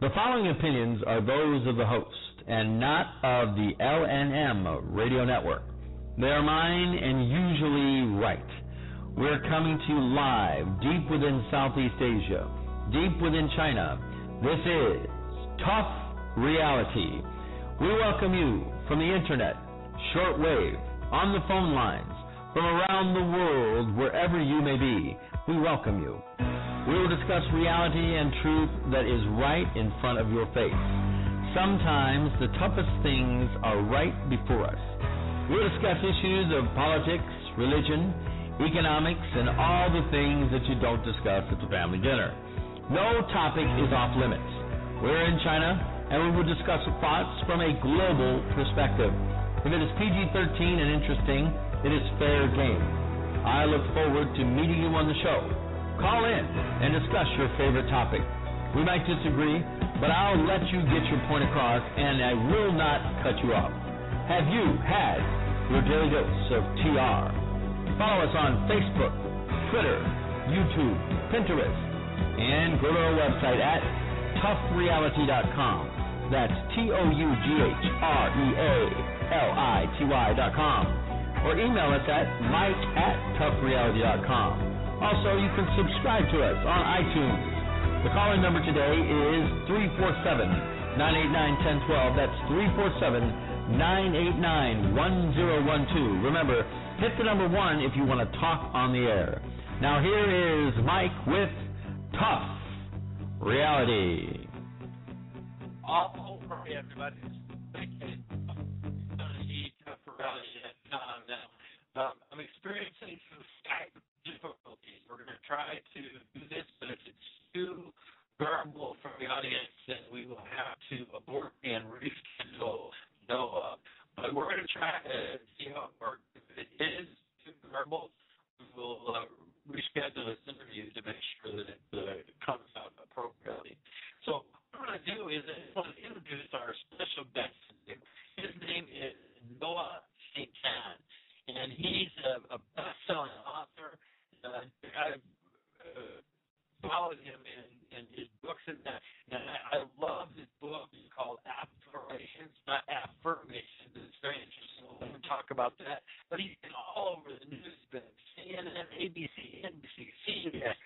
The following opinions are those of the host and not of the LNM radio network. They are mine and usually right. We're coming to you live deep within Southeast Asia, deep within China. This is Tough Reality. We welcome you from the internet, shortwave, on the phone lines, from around the world, wherever you may be. We welcome you. We will discuss reality and truth that is right in front of your face. Sometimes the toughest things are right before us. We'll discuss issues of politics, religion, economics, and all the things that you don't discuss at the family dinner. No topic is off limits. We're in China, and we will discuss thoughts from a global perspective. If it is PG-13 and interesting, it is fair game. I look forward to meeting you on the show. Call in and discuss your favorite topic. We might disagree, but I'll let you get your point across, and I will not cut you off. Have you had your daily dose of TR? Follow us on Facebook, Twitter, YouTube, Pinterest, and go to our website at toughreality.com. That's TOUGHREALITY.com. Or email us at mike@toughreality.com. Also, you can subscribe to us on iTunes. The call-in number today is 347-989-1012. That's 347-989-1012. Remember, hit the number 1 if you want to talk on the air. Now here is Mike with Tough Reality. All right, everybody. I'm experiencing some Skype difficulties. We're going to try to do this, but if it's too garbled for the audience, then we will have to abort and reschedule Noah. But we're going to try to see how it works. If it is too garbled, we will reschedule this interview to make sure that it comes out appropriately. So what I'm going to do is I want to introduce our special guest. His name is Noah St. John. And he's a best-selling author. I've followed him in his books and that. And I love his book. It's called Affirmations, not Affirmations. It's very interesting. We're going to talk about that. But he's been all over the news. He's been CNN, ABC, NBC, CBS,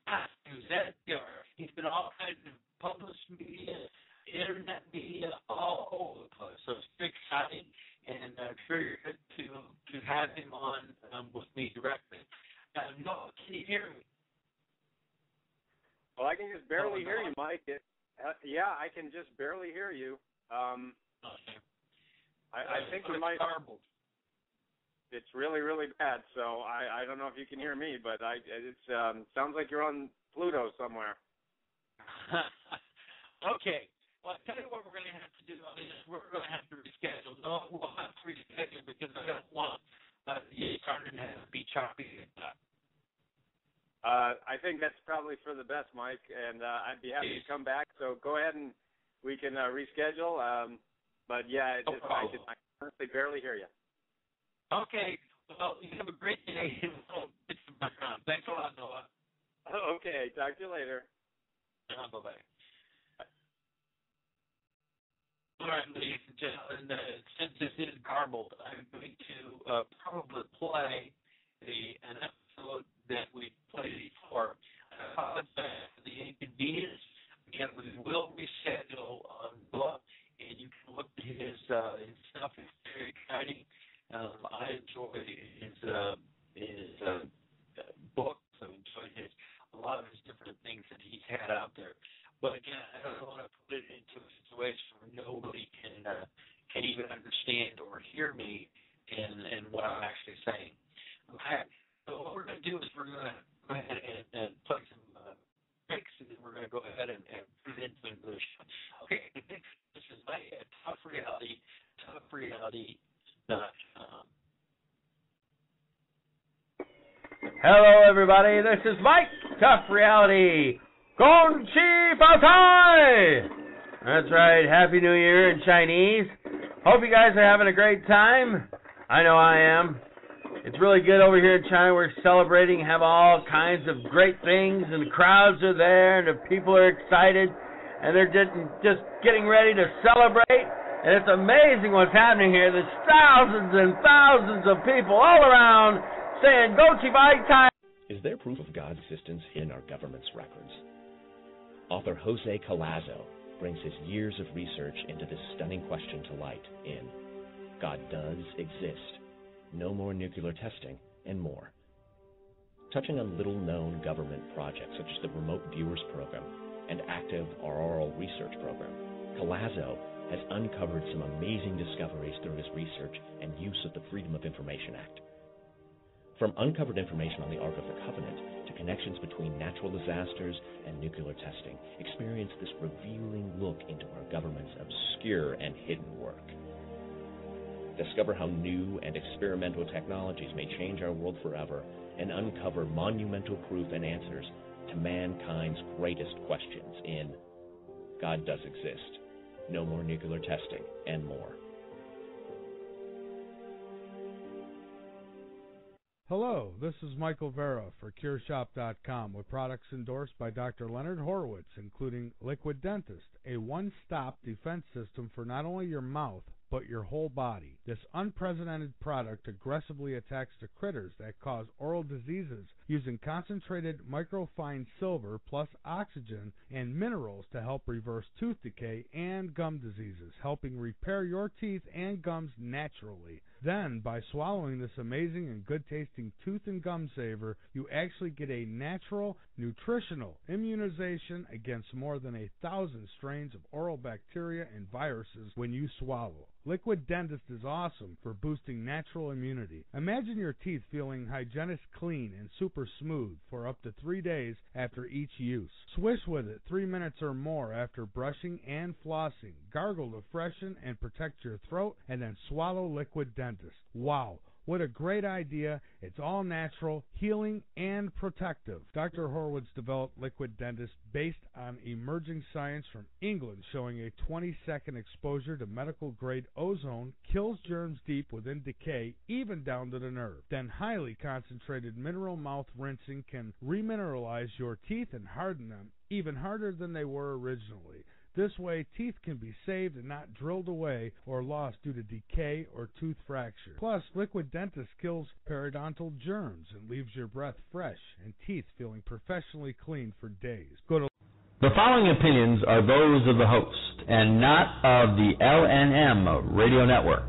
Fox News, NPR. He's been all kinds of published media, internet media, all over the place. So it's very exciting. And very good to have him on with me directly. No, can you hear me? Well, I can just barely hear you, Mike. Yeah, I can just barely hear you. Okay. I think we might. Garbled. It's really, really bad. So I don't know if you can hear me, but it sounds like you're on Pluto somewhere. Okay. Well, I'll tell you what we're going to have to do. We're going to have to reschedule. No, we'll have to reschedule because I don't want the starting to be choppy. I think that's probably for the best, Mike, and I'd be happy to come back. So go ahead and we can reschedule. But, yeah, I can honestly barely hear you. Okay. Well, you have a great day. Thanks a lot, Noah. Okay. Talk to you later. Bye-bye. All right, ladies and gentlemen, since this is garbled, I'm going to probably play an episode that we played before. I apologize for the inconvenience. Again, we will reschedule Noah, and you can look at his stuff. It's very exciting. I enjoy his books. I enjoy a lot of his different things that he's had out there. But again, I don't want to put it into a situation where nobody can even understand or hear me and what I'm actually saying. Okay. So what we're going to do is we're going to go ahead and play some breaks, and then we're going to go ahead and put it into English. Okay. This is my Tough Reality, toughreality.com. Hello, everybody. This is Mike, Tough Reality. Gong Chi Fao Tai! That's right. Happy New Year in Chinese. Hope you guys are having a great time. I know I am. It's really good over here in China. We're celebrating, have all kinds of great things, and the crowds are there, and the people are excited. and they're just getting ready to celebrate. And it's amazing what's happening here. There's thousands and thousands of people all around saying, "Go Chief Ike time." Is there proof of God's existence in our government's records? Author Jose Collazo brings his years of research into this stunning question to light in God Does Exist, No More Nuclear Testing, and More. Touching on little-known government projects such as the Remote Viewers Program and Active Auroral Research Program, Collazo has uncovered some amazing discoveries through his research and use of the Freedom of Information Act. From uncovered information on the Ark of the Covenant to connections between natural disasters and nuclear testing, experience this revealing look into our government's obscure and hidden work. Discover how new and experimental technologies may change our world forever and uncover monumental proof and answers to mankind's greatest questions in God Does Exist, No More Nuclear Testing, and More. Hello, this is Michael Vera for CureShop.com with products endorsed by Dr. Leonard Horowitz, including Liquid Dentist, a one-stop defense system for not only your mouth, but your whole body. This unprecedented product aggressively attacks the critters that cause oral diseases using concentrated microfine silver plus oxygen and minerals to help reverse tooth decay and gum diseases, helping repair your teeth and gums naturally. Then, by swallowing this amazing and good-tasting tooth and gum saver, you actually get a natural, nutritional immunization against more than 1,000 strains of oral bacteria and viruses when you swallow. Liquid Dentist is awesome for boosting natural immunity. Imagine your teeth feeling hygienic clean and super smooth for up to 3 days after each use. Swish with it 3 minutes or more after brushing and flossing. Gargle to freshen and protect your throat, and then swallow Liquid Dentist. Wow, what a great idea. It's all natural, healing, and protective. Dr. Horowitz developed Liquid Dentist based on emerging science from England showing a 20-second exposure to medical-grade ozone kills germs deep within decay, even down to the nerve. Then highly concentrated mineral mouth rinsing can remineralize your teeth and harden them, even harder than they were originally. This way, teeth can be saved and not drilled away or lost due to decay or tooth fracture. Plus, Liquid Dentist kills periodontal germs and leaves your breath fresh and teeth feeling professionally clean for days. Go to The following opinions are those of the host and not of the LNM radio network.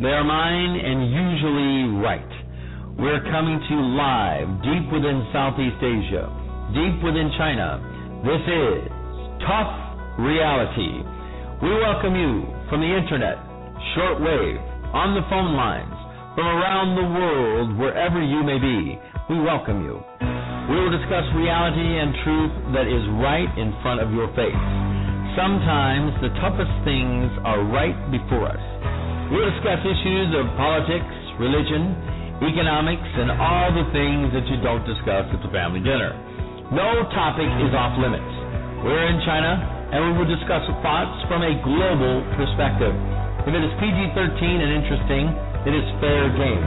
They are mine and usually right. We're coming to you live deep within Southeast Asia, deep within China. This is Tough Reality. We welcome you from the internet, shortwave, on the phone lines, from around the world, wherever you may be. We welcome you. We will discuss reality and truth that is right in front of your face. Sometimes the toughest things are right before us. We'll discuss issues of politics, religion, economics, and all the things that you don't discuss at the family dinner. No topic is off limits. We're in China, and we will discuss thoughts from a global perspective. If it is PG-13 and interesting, it is fair game.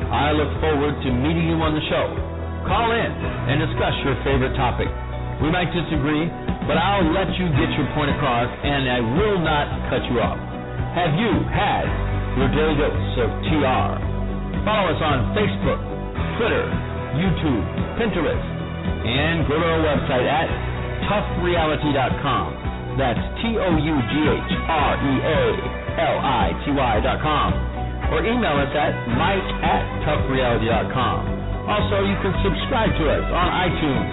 I look forward to meeting you on the show. Call in and discuss your favorite topic. We might disagree, but I'll let you get your point across, and I will not cut you off. Have you had your daily dose of TR? Follow us on Facebook, Twitter, YouTube, Pinterest, and go to our website at toughreality.com. That's TOUGHREALITY.com. Or email us at mike@toughreality.com. Also, you can subscribe to us on iTunes.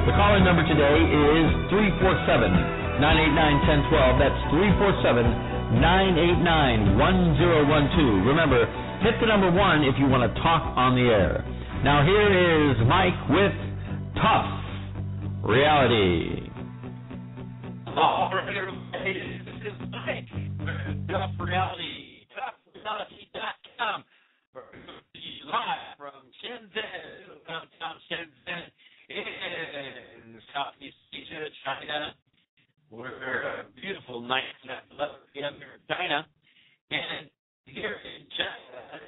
The call-in number today is 347-989-1012. That's 347-989-1012. Remember, hit the number 1 if you want to talk on the air. Now here is Mike with Tough Reality. All right, everybody, this is Mike. Tough Reality, toughreality.com. Live from Shenzhen, downtown Shenzhen, in Southeast Asia, China. We're a beautiful night at 11 p.m. here in China. And here in China,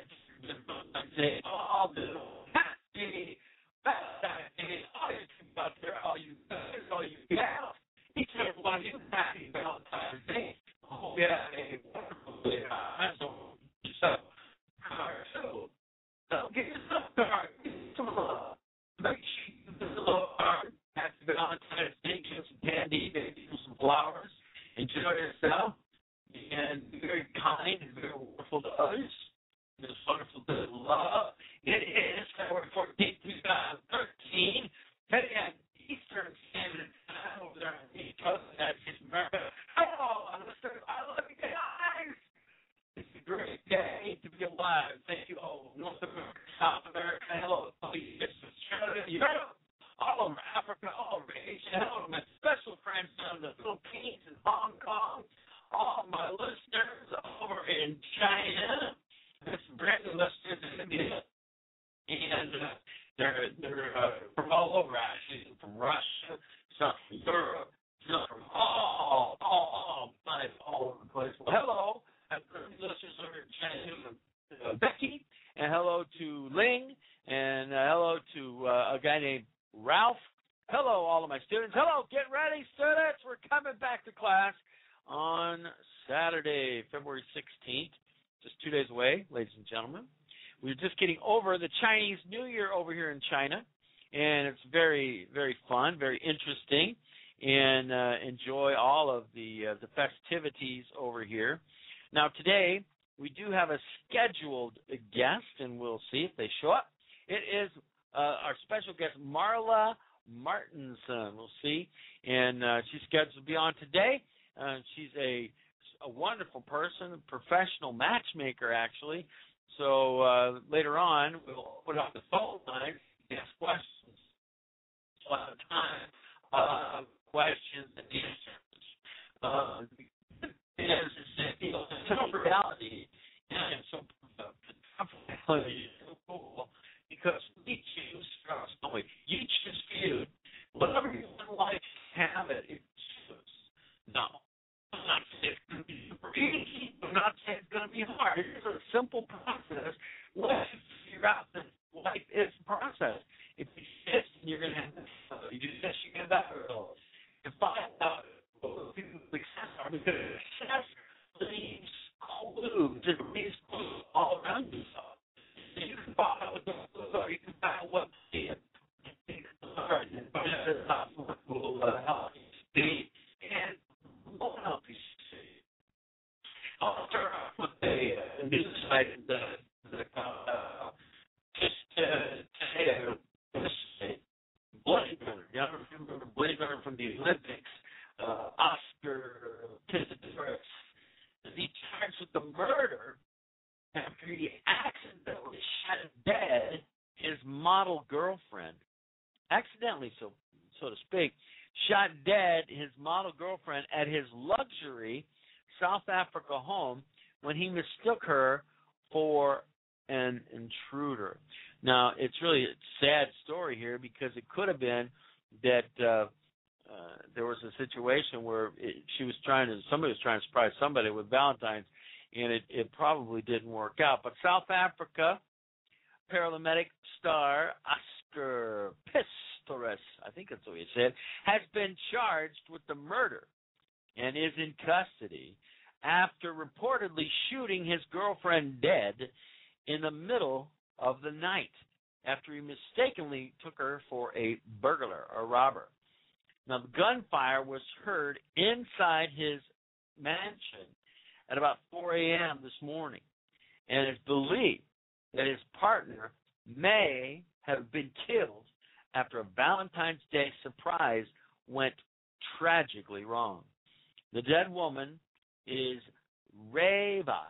I say, all the happy, all you people out there, all you guys, all you gals, each and every one of you guys. happy Valentine's Day. I hope you have a wonderful day. So get yourself a card. Get some love. Make sure you give us a little card. Happy Valentine's Day. Give some candy. Maybe some flowers. Enjoy yourself. And be very kind and very wonderful to others. It's wonderful to love. It is February 14th, 2013. Heading at Eastern Standard Time over there on the East Coast of the United States of America. Hello, listeners. I love you guys. It's a great day to be alive. Thank you all. North America, South America. Hello, Australia, Europe, all over Africa, all over Asia. Hello, my special friends from the Philippines and Hong Kong. All my listeners over in China. There's some brand new listeners in India. And they're from all over, actually. Some from Russia, some from Europe, some from all over the place. Well, hello. I'm listeners over in China, Becky, and hello to Ling, and hello to a guy named Ralph. Hello, all of my students. Hello, get ready, students. We're coming back to class on Saturday, February 16th, just 2 days away, ladies and gentlemen. We're just getting over the Chinese New Year over here in China, and it's very, very fun, very interesting, and enjoy all of the festivities over here. Now, today, we do have a scheduled guest, and we'll see if they show up. It is our special guest, Marla Martinson. We'll see, and she's scheduled to be on today. She's a wonderful person, a professional matchmaker, actually. So later on, we'll put up the phone line and ask questions. A lot of time, questions and answers. It's reality, and so reality is so cool because we choose constantly. You choose food. Whatever you want in life, have it. You choose. No. I'm not saying it's going to be super easy. I'm not saying it's going to be hard. It's a simple process. Let's figure out that life is a process. If you do this, you're going to have this. You do this, you get that result. To find out what people success are, because success leaves clues. It leaves clues all around you. So you can find out what the clues are. You can find out what the will help you see. And won't help you see. I'll start off with a news site Blade Runner. You remember Blade Runner from the Olympics? Oscar Pistorius. He charged with the murder after he accidentally shot dead his model girlfriend. Accidentally, so to speak, shot dead his model girlfriend at his luxury South Africa home when he mistook her for an intruder. Now, it's really a sad story here because it could have been that there was a situation where somebody was trying to surprise somebody with Valentine's, and it probably didn't work out. But South Africa Paralympic star Oscar Pistorius, I think that's what he said, has been charged with the murder and is in custody after reportedly shooting his girlfriend dead in the middle of the night after he mistakenly took her for a burglar or robber. Now, the gunfire was heard inside his mansion at about 4 a.m. this morning, and it's believed that his partner may have been killed after a Valentine's Day surprise went tragically wrong. The dead woman is Reva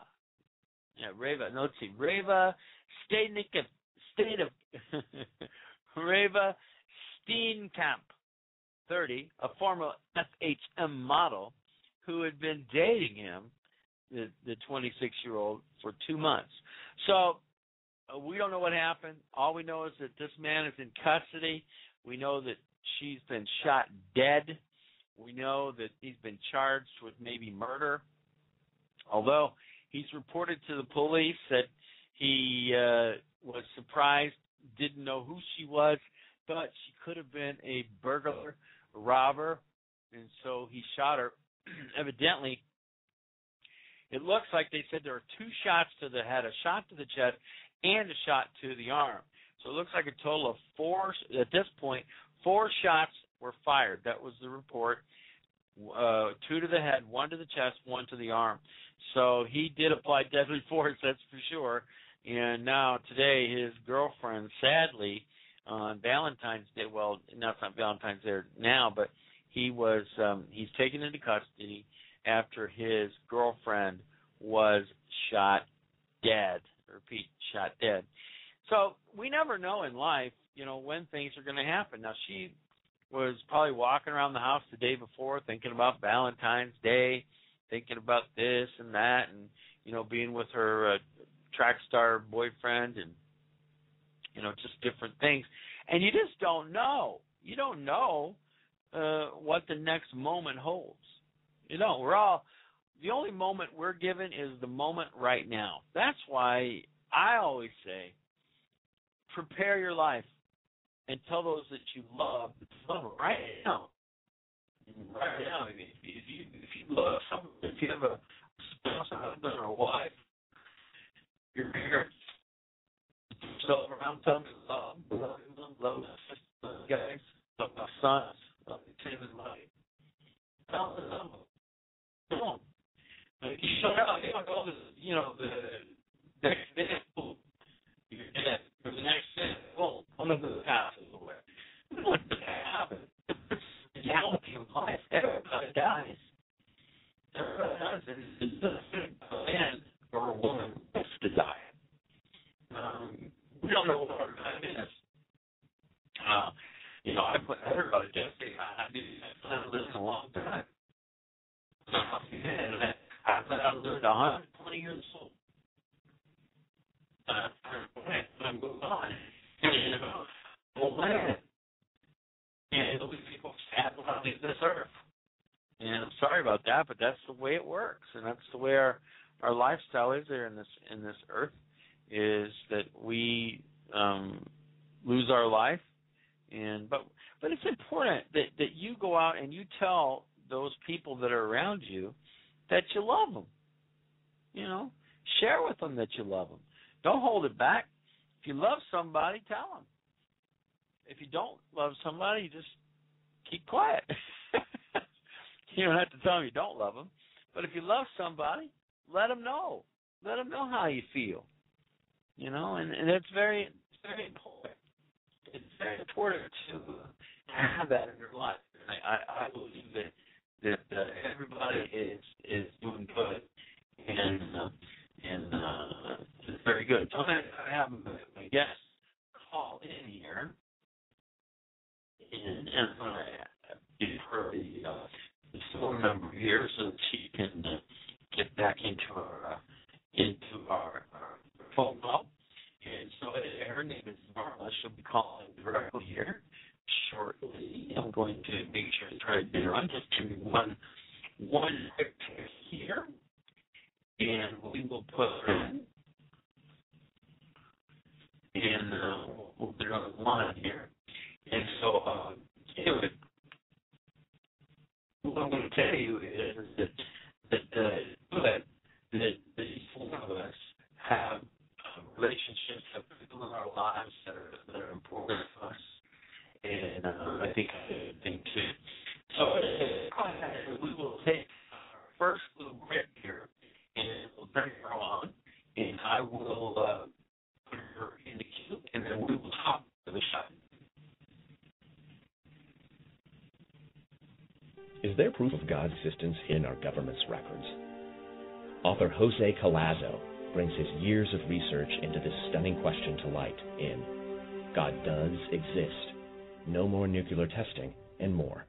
Steenkamp, 30, a former FHM model who had been dating him, the 26-year-old, for 2 months. So we don't know what happened. All we know is that this man is in custody. We know that she's been shot dead. We know that he's been charged with maybe murder, although he's reported to the police that he was surprised, didn't know who she was, thought she could have been a burglar, robber, and so he shot her evidently, it looks like they said there were 2 shots to the head, a shot to the chest, and a shot to the arm. So it looks like a total of 4, at this point, 4 shots were fired. That was the report. 2 to the head, 1 to the chest, 1 to the arm. So he did apply deadly force, that's for sure. And now today his girlfriend, sadly, on Valentine's Day, well, no, it's not Valentine's Day now, but he's taken into custody after his girlfriend was shot dead. I repeat, shot dead. So we never know in life, when things are going to happen. Now, she was probably walking around the house the day before thinking about Valentine's Day, thinking about this and that, and, being with her track star boyfriend and, just different things. And you just don't know. You don't know what the next moment holds. The only moment we're given is the moment right now. That's why I always say, prepare your life and tell those that you love them right now. Right now, if you love someone, if you have a spouse, a husband, or a wife, your parents, yourself around, tell them you love them, guys, love my sons, love the team in life. Tell them. Come on. You don't know the next minute, boom, you're dead. For the next minute, boom, one of the passes away. What's going to happen? The reality of life, everybody dies. Everybody dies. It's a man or a woman wants to die. We don't know what our time is. I put everybody to death. I plan to live a long time. I thought I lived 120 years old. I moved on. And those people sad when I leave this earth. And I'm sorry about that, but that's the way it works, and that's the way our lifestyle is there in this earth, is that we lose our life. But it's important that you go out and you tell those people that are around you that you love them. Share with them that you love them. Don't hold it back. If you love somebody, tell them. If you don't love somebody, you just keep quiet. You don't have to tell them you don't love them. But if you love somebody, let them know. Let them know how you feel. And it's very important. It's very important to have that in your life. I believe that everybody is doing good, and it's very good. So I have my guest call in here, and I'm going to give her the phone number here so that she can get back into our phone call. And so her name is Marla. She'll be calling directly here shortly. I'm going to make sure to try to get her on. Just give me one here, and we will put her in. And we'll put her on the line here. And so, anyway, what I'm going to tell you is that each one of us have relationships, have people in our lives that are important to us, and I think that's a good thing too. So we will take our first little break here, and we'll bring her on, and I will put her in the queue, and then we will talk to the shot. Is there proof of God's existence in our government's records? Author Jose Collazo brings his years of research into this stunning question to light in God Does Exist, No More Nuclear Testing, and more.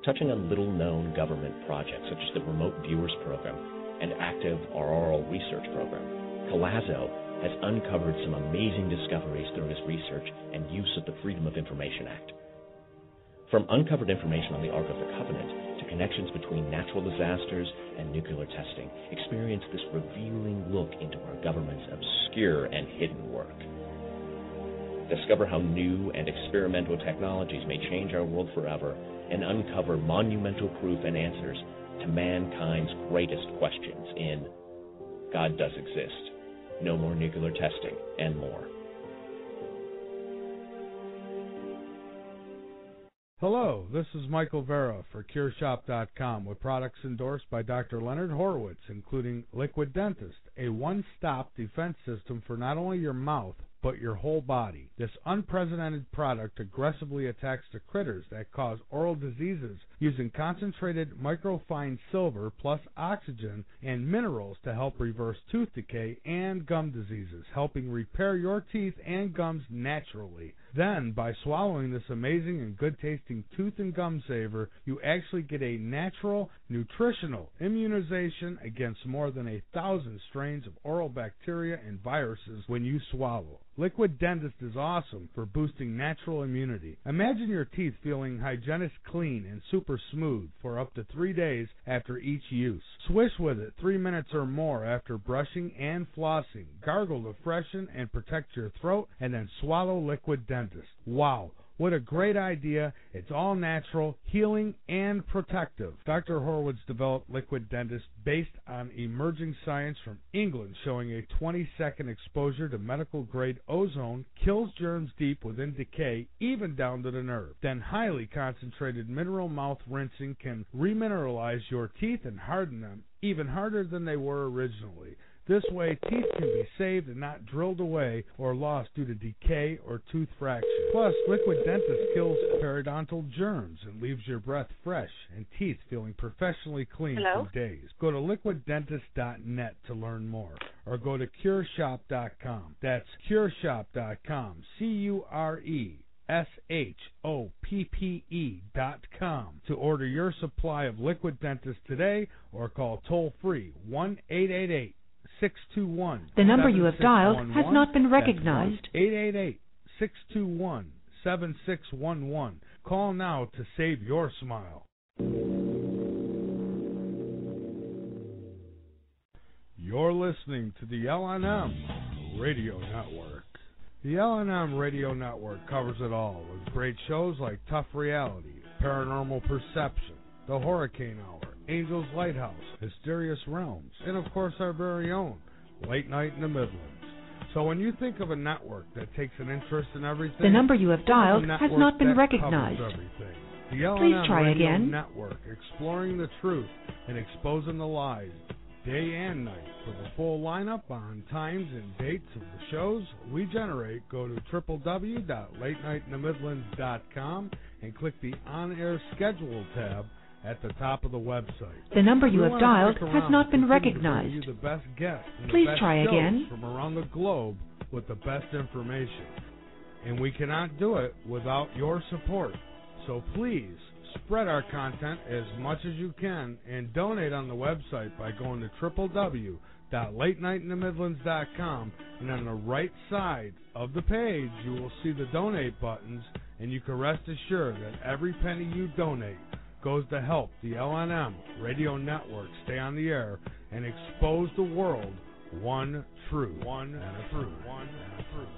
Touching on little-known government projects such as the Remote Viewers Program and Active Auroral Research Program, Collazo has uncovered some amazing discoveries through his research and use of the Freedom of Information Act. From uncovered information on the Ark of the Covenant to connections between natural disasters and nuclear testing, experience this revealing look into our government's obscure and hidden work. Discover how new and experimental technologies may change our world forever and uncover monumental proof and answers to mankind's greatest questions in God Does Exist, No More Nuclear Testing, and more. Hello, this is Michael Vera for CureShop.com with products endorsed by Dr. Leonard Horowitz, including Liquid Dentist, a one-stop defense system for not only your mouth, but your whole body. This unprecedented product aggressively attacks the critters that cause oral diseases using concentrated microfine silver plus oxygen and minerals to help reverse tooth decay and gum diseases, helping repair your teeth and gums naturally. Then, by swallowing this amazing and good-tasting tooth and gum saver, you actually get a natural, nutritional immunization against more than 1,000 strains of oral bacteria and viruses when you swallow. Liquid Dentist is awesome for boosting natural immunity. Imagine your teeth feeling hygienic clean and super smooth for up to 3 days after each use. Swish with it 3 minutes or more after brushing and flossing. Gargle to freshen and protect your throat, and then swallow Liquid Dentist. Wow. What a great idea. It's all natural, healing, and protective. Dr. Horowitz developed Liquid Dentist based on emerging science from England showing a 20-second exposure to medical-grade ozone kills germs deep within decay, even down to the nerve. Then highly concentrated mineral mouth rinsing can remineralize your teeth and harden them, even harder than they were originally. This way, teeth can be saved and not drilled away or lost due to decay or tooth fraction. Plus, Liquid Dentist kills periodontal germs and leaves your breath fresh and teeth feeling professionally clean for days. Go to liquiddentist.net to learn more, or go to CureShop.com. That's CureShop.com. CureShoppe.com to order your supply of Liquid Dentist today, or call toll-free 1-888 621. The number you have dialed has not been recognized. 888-621-7611. Call now to save your smile. You're listening to the LNM Radio Network. The LNM Radio Network covers it all with great shows like Tough Reality, Paranormal Perception, The Hurricane Hour, Angel's Lighthouse, Mysterious Realms, and of course our very own Late Night in the Midlands. So when you think of a network that takes an interest in everything, the number you have dialed has not been recognized. The LNM Please try Radio again. Network, exploring the truth and exposing the lies day and night. For the full lineup on times and dates of the shows we generate, go to www.latenightinthe-midlands.com and click the On-Air Schedule tab at the top of the website. The number you have dialed has not been recognized. You the best guests and Please the best try shows again. from around the globe with the best information. And we cannot do it without your support. So please spread our content as much as you can and donate on the website by going to www.latenightinthe-midlands.com, and on the right side of the page you will see the donate buttons, and you can rest assured that every penny you donate goes to help the LNM Radio Network stay on the air and expose the world one truth. One and a truth. One and a truth.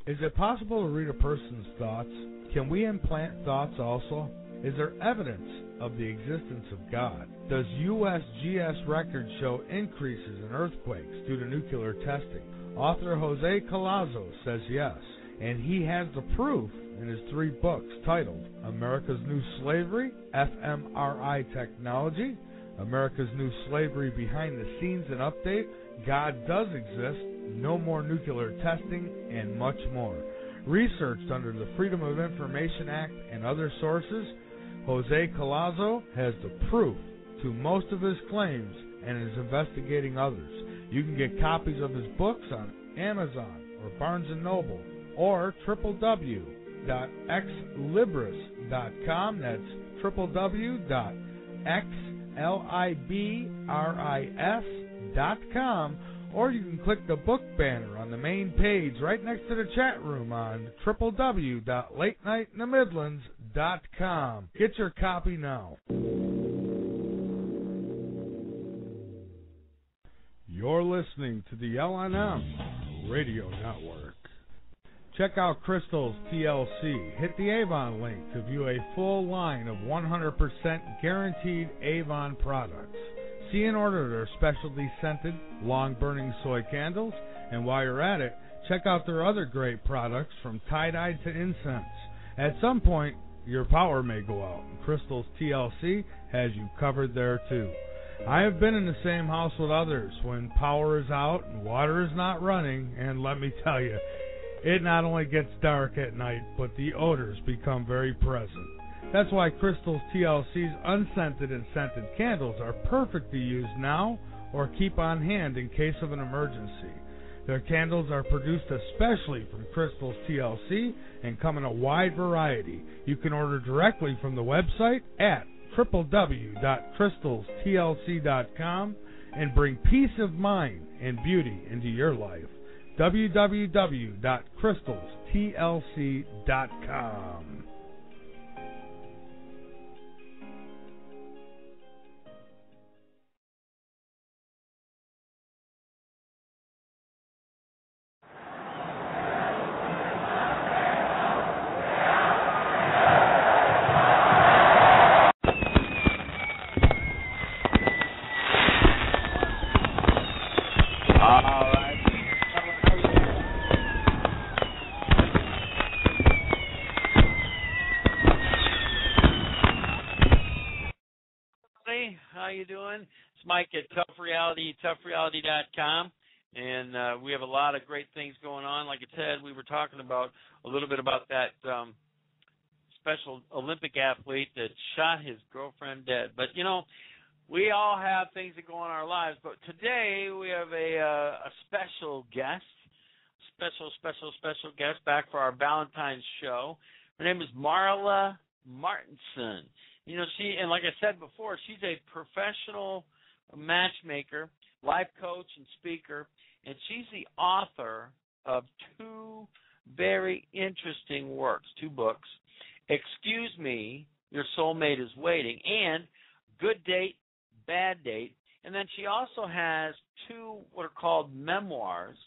Is it possible to read a person's thoughts? Can we implant thoughts also? Is there evidence of the existence of God? Does USGS records show increases in earthquakes due to nuclear testing? Author Jose Collazo says yes, and he has the proof in his 3 books titled America's New Slavery, fMRI Technology, America's New Slavery Behind the Scenes and Update, God Does Exist, No More Nuclear Testing, and much more. Researched under the Freedom of Information Act and other sources, Jose Collazo has the proof to most of his claims and is investigating others. You can get copies of his books on Amazon or Barnes & Noble or www.xlibris.com. That's www.xlibris.com. Or you can click the book banner on the main page right next to the chat room on www.latenightinthe-midlands.com. Get your copy now. You're listening to the LNM Radio Network. Check out Crystal's TLC. Hit the Avon link to view a full line of 100% guaranteed Avon products. See and order their specialty scented, long-burning soy candles. And while you're at it, check out their other great products from tie-dye to incense. At some point, your power may go out, and Crystal's TLC has you covered there too. I have been in the same house with others when power is out and water is not running, and let me tell you, it not only gets dark at night, but the odors become very present. That's why Crystal's TLC's unscented and scented candles are perfect to use now or keep on hand in case of an emergency. Their candles are produced especially from Crystal's TLC and come in a wide variety. You can order directly from the website at www.crystalstlc.com and bring peace of mind and beauty into your life. www.crystalstlc.com. How you doing? It's Mike at Tough Reality, toughreality.com, and we have a lot of great things going on. Like I said, we were talking about a little bit about that special Olympic athlete that shot his girlfriend dead. But, you know, we all have things that go on in our lives. But today we have a special guest, special guest back for our Valentine's show. Her name is Marla Martinson. You know, and like I said before, she's a professional matchmaker, life coach, and speaker, and she's the author of two very interesting works, two books, Excuse Me, Your Soulmate is Waiting, and Good Date, Bad Date. And then she also has two what are called memoirs,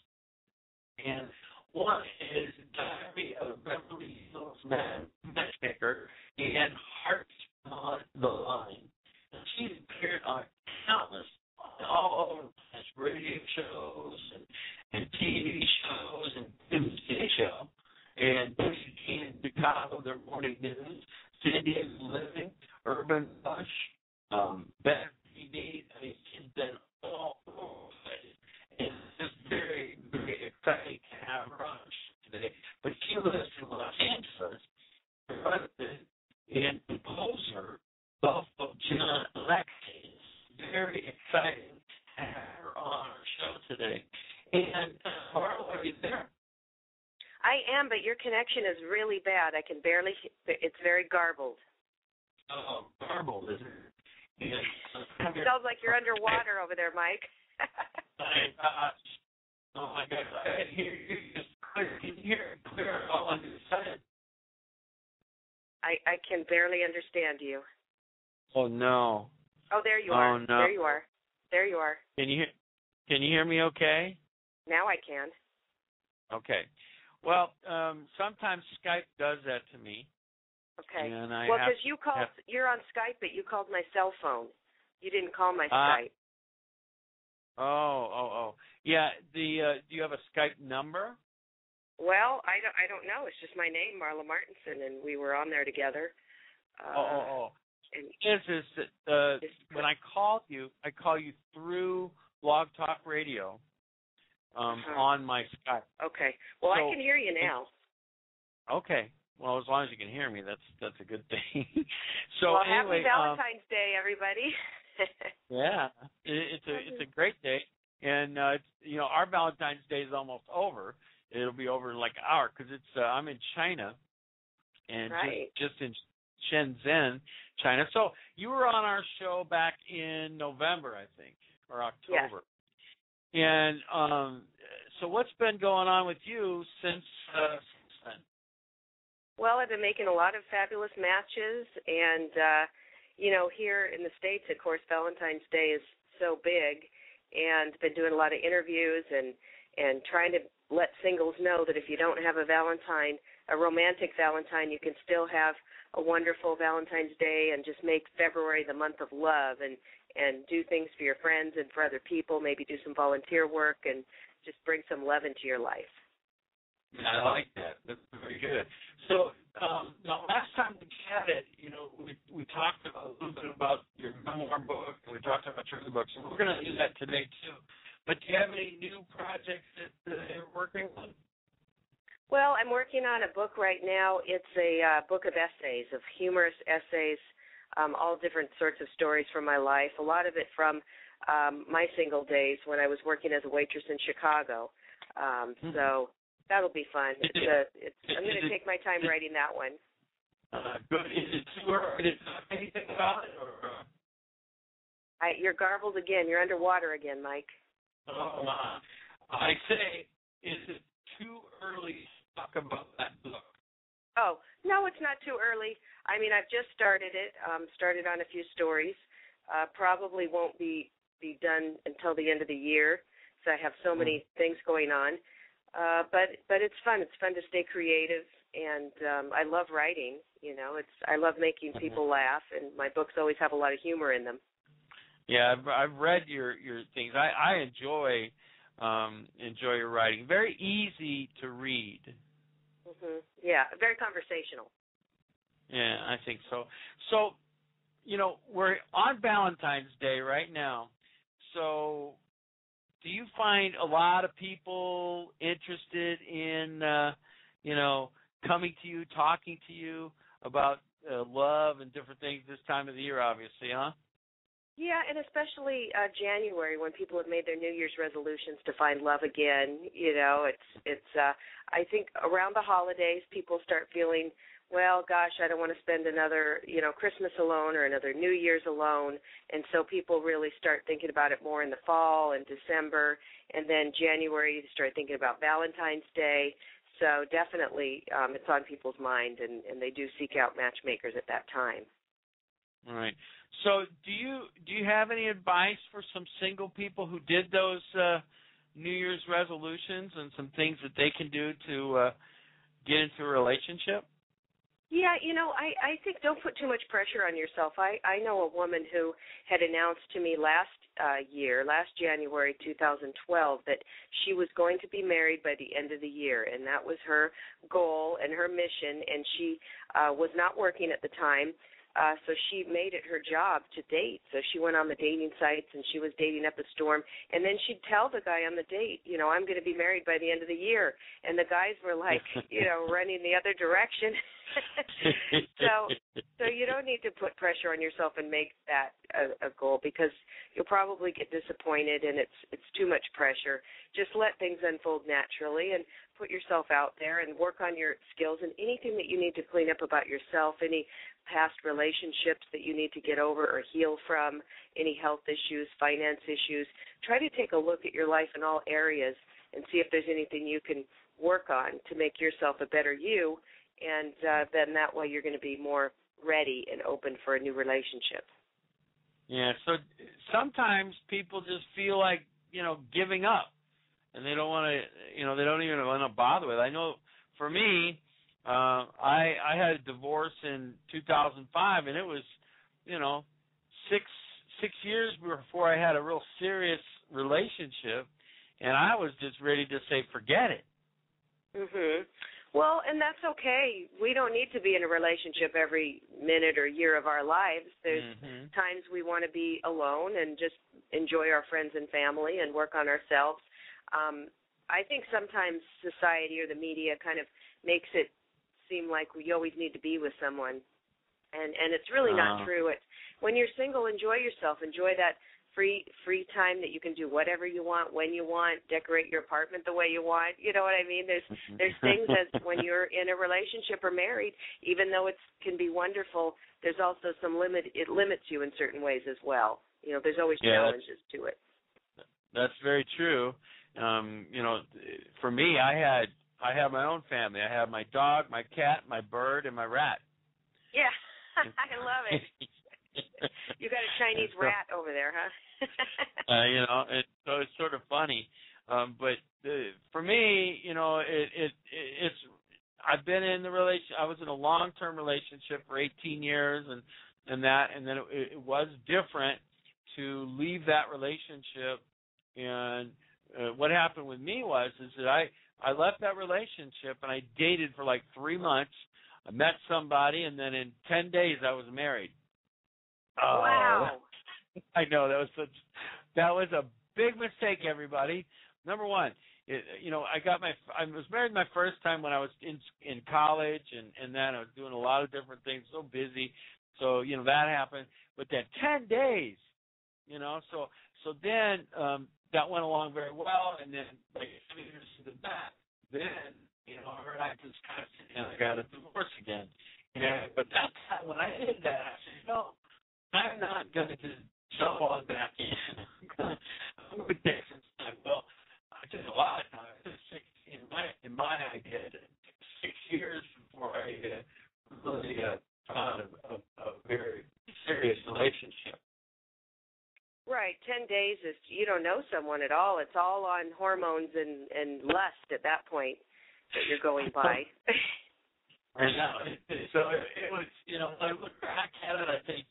and one is Diary of Beverly Hills Matchmaker and Hearts on the Line. And she's appeared on countless, all over the place, radio shows and TV shows and TV show. And WG in Chicago, their morning news, San Diego Living, Urban Bush, Better TV. I mean, she's been all over the place. And it's just very, very exciting to have her on today. But she lives in Los Angeles, and composer of John Alexis. Very exciting to have her on our show today. And Marla, are you there? I am, but your connection is really bad. I can barely. It's very garbled. Oh, garbled, is it? Yeah. It sounds like you're underwater over there, Mike. Oh my God! I can hear you just clear. Can you hear it clear all on your side? I can barely understand you. Oh no! Oh, there you are. Oh no! There you are. There you are. Can you hear me? Okay. Now I can. Okay. Well, sometimes Skype does that to me. Okay. And well, because you're on Skype, but you called my cell phone. You didn't call my Skype. Oh. Yeah. Do you have a Skype number? Well, I don't know. It's just my name, Marla Martinson, and we were on there together. And when I call you through Blog Talk Radio on my Skype. Okay. Well, I can hear you now. Okay. Well, as long as you can hear me, that's a good thing. So well, anyway, happy Valentine's Day, everybody. Yeah, it's a great day, and our Valentine's Day is almost over. It'll be over in like an hour because I'm in China, and just in Shenzhen, China. So you were on our show back in November, I think, or October. Yes. And so what's been going on with you since then? Well, I've been making a lot of fabulous matches, and here in the States, of course, Valentine's Day is so big, and been doing a lot of interviews and trying to let singles know that if you don't have a Valentine, a romantic Valentine, you can still have a wonderful Valentine's Day and just make February the month of love and do things for your friends and for other people, maybe do some volunteer work and just bring some love into your life. Yeah, I like that. That's very good. So now last time we chatted, we talked a little bit about your memoir book, and we talked about your other books, and we're going to do that today too. But do you have any new projects that you're working on? Well, I'm working on a book right now. It's a book of essays, of humorous essays, all different sorts of stories from my life, a lot of it from my single days when I was working as a waitress in Chicago. So that'll be fun. I'm going to take my time writing that one. Good. Is it too early to talk anything about it? Or, You're garbled again. You're underwater again, Mike. Oh, I say, is it too early to talk about that book? Oh, no, it's not too early. I mean, I've just started it, started on a few stories. Probably won't be done until the end of the year, so I have so many things going on. But it's fun. It's fun to stay creative, and I love writing. I love making people laugh, and my books always have a lot of humor in them. Yeah, I've read your things. I enjoy your writing. Very easy to read. Yeah, very conversational. Yeah, I think so. So, we're on Valentine's Day right now. So, do you find a lot of people interested in, coming to you, talking to you about love and different things this time of the year, obviously, huh? Yeah, and especially January when people have made their New Year's resolutions to find love again. I think around the holidays people start feeling, well, gosh, I don't want to spend another, Christmas alone or another New Year's alone. And so people really start thinking about it more in the fall and December. And then January, you start thinking about Valentine's Day. So definitely it's on people's mind, and they do seek out matchmakers at that time. All right. So do you have any advice for some single people who did those New Year's resolutions and some things that they can do to get into a relationship? Yeah, I think don't put too much pressure on yourself. I know a woman who had announced to me last January 2012, that she was going to be married by the end of the year, and that was her goal and her mission, and she was not working at the time. So she made it her job to date. So she went on the dating sites, and she was dating up a storm. And then she'd tell the guy on the date, I'm going to be married by the end of the year. And the guys were like, running the other direction. So you don't need to put pressure on yourself and make that a goal, because you'll probably get disappointed, and it's too much pressure. Just let things unfold naturally and put yourself out there and work on your skills and anything that you need to clean up about yourself, any past relationships that you need to get over or heal from, any health issues, finance issues. Try to take a look at your life in all areas and see if there's anything you can work on to make yourself a better you, and then that way you're going to be more ready and open for a new relationship. Yeah, so sometimes people just feel like, giving up, and they don't want to, they don't even want to bother with it. I know for me, I had a divorce in 2005, and it was, 6 years before I had a real serious relationship, and I was just ready to say, forget it. Well, and that's okay. We don't need to be in a relationship every minute or year of our lives. There's times we want to be alone and just enjoy our friends and family and work on ourselves. I think sometimes society or the media kind of makes it seem like we always need to be with someone, and it's really not true. When you're single, enjoy yourself. Enjoy that free time that you can do whatever you want, when you want, decorate your apartment the way you want. You know what I mean? There's things as when you're in a relationship or married, even though it can be wonderful, there's also some limit. It limits you in certain ways as well. There's always challenges to it. That's very true. For me, I have my own family. I have my dog, my cat, my bird, and my rat. Yeah, I love it. You got a Chinese rat over there, huh? So it's sort of funny. But for me, it's I've been in the relation. I was in a long-term relationship for 18 years, and then it was different to leave that relationship. And what happened with me is that I left that relationship and I dated for like 3 months. I met somebody, and then in 10 days I was married. Wow! I know that was a big mistake, everybody. Number one, I was married my first time when I was in college, and then I was doing a lot of different things, so busy. So that happened. But then 10 days, so then that went along very well, and then like 7 years into that, then I heard I just and I got a divorce again. But that time when I did that, I said, I'm not going to just jump on back in. I'm going to take some time. Well, I took a lot of time. In my idea, it took 6 years before I really found a very serious relationship. Right. 10 days is you don't know someone at all. It's all on hormones and lust at that point that you're going by. I know. So it was, when I look back at it, I think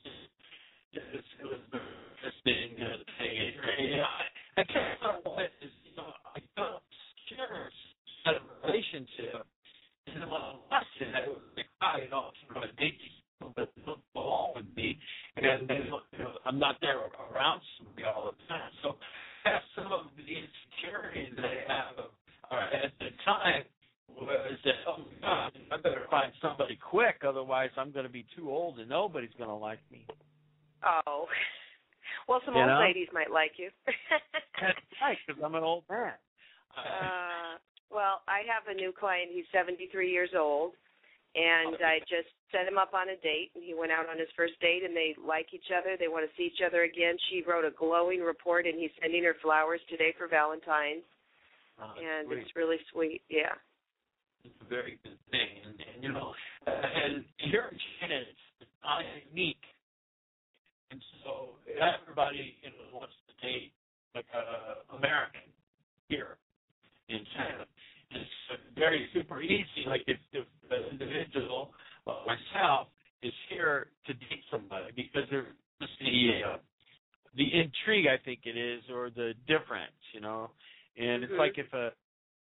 it was the interesting thing. I can't tell what is, I felt secure out of a relationship. And then when I lost it, I was like, I'm going to date these people that don't belong with me. And then, I'm not there around somebody all the time. So I have some of the insecurities that I have at the time was that, oh, my God, I better find somebody quick, otherwise I'm going to be too old and nobody's going to like me. Oh. Well, some old ladies might like you. That's right, because I'm an old man. Well, I have a new client. He's 73 years old, and I just set him up on a date, and he went out on his first date, and they like each other. They want to see each other again. She wrote a glowing report, and he's sending her flowers today for Valentine's, and sweet. It's really sweet, yeah. It's a very good thing, and and here in China, it's not unique, and so everybody wants to date like a American here in China. It's very super easy. Like if an individual like myself is here to date somebody because there's the intrigue, I think it is, or the difference, and it's like if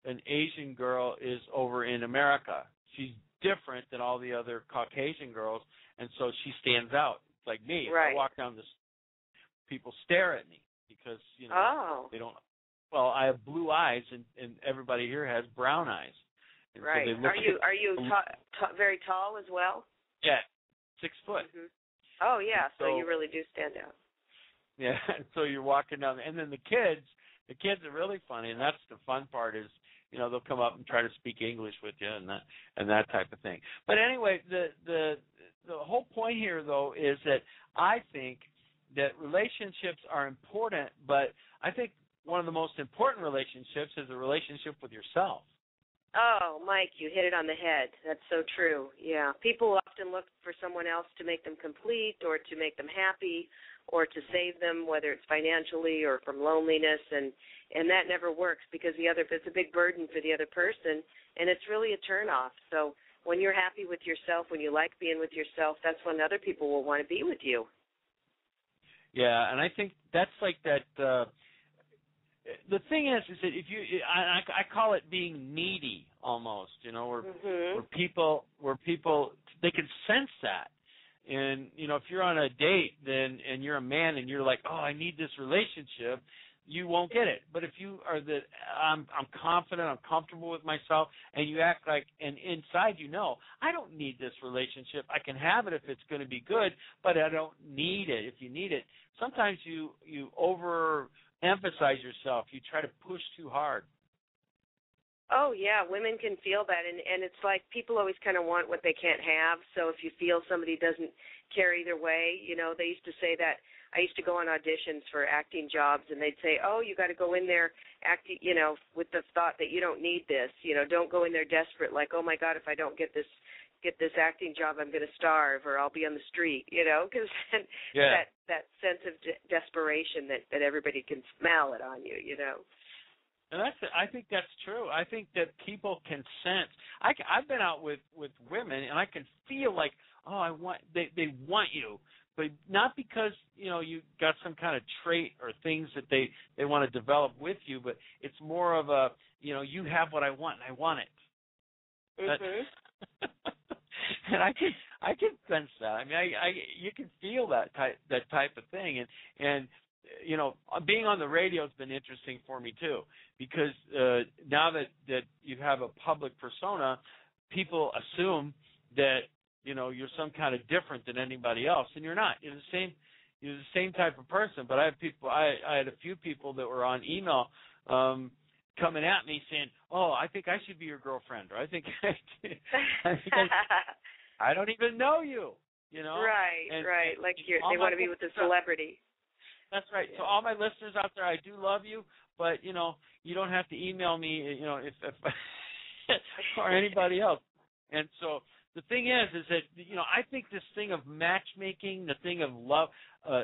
an Asian girl is over in America, she's different than all the other Caucasian girls, and so she stands out. It's like me. Right. If I walk down the street, people stare at me because they don't. Well, I have blue eyes, and everybody here has brown eyes. And right. So are you very tall as well? Yeah, 6 foot. Mm-hmm. Oh yeah, so you really do stand out. Yeah, so you're walking down, and then the kids are really funny, and that's the fun part is, they'll come up and try to speak English with you and that type of thing. But anyway, the whole point here though is that I think that relationships are important, but I think one of the most important relationships is a relationship with yourself. Oh, Mike, you hit it on the head. That's so true. Yeah. People often look for someone else to make them complete or to make them happy or to save them, whether it's financially or from loneliness, and that never works because it's a big burden for the other person, and it's really a turnoff. So when you're happy with yourself, when you like being with yourself, that's when other people will want to be with you. Yeah, and I think that's like that the thing is that if I call it being needy almost, where people they can sense that. And, if you're on a date and you're a man and you're like, oh, I need this relationship, you won't get it. But if you are I'm confident, I'm comfortable with myself, and you act like, and inside I don't need this relationship. I can have it if it's going to be good, but I don't need it. If you need it, sometimes you overemphasize yourself. You try to push too hard. Oh, yeah, women can feel that, and it's like people always kind of want what they can't have, so if you feel somebody doesn't carry their way, they used to say that. I used to go on auditions for acting jobs, and they'd say, oh, you got to go in there acting, with the thought that you don't need this, don't go in there desperate, like, oh, my God, if I don't get this get this acting job, I'm going to starve, or I'll be on the street, because that sense of desperation that everybody can smell it on you, And I think that's true. I think that people can sense. I've been out with women, and I can feel like, they want you, but not because you got some kind of trait or things that they want to develop with you, but it's more of a you have what I want, and I want it. And I can sense that. I mean, you can feel that type of thing, and being on the radio has been interesting for me too, because now that you have a public persona, people assume that you're some kind of different than anybody else, and you're not. You're the same type of person. But I had a few people that were on email coming at me saying, "Oh, I think I should be your girlfriend," or "I think I don't even know you," Right. Like they want to be with the celebrity. That's right. So all my listeners out there, I do love you, but you don't have to email me, if or anybody else. And so the thing is that I think this thing of matchmaking, the thing of love,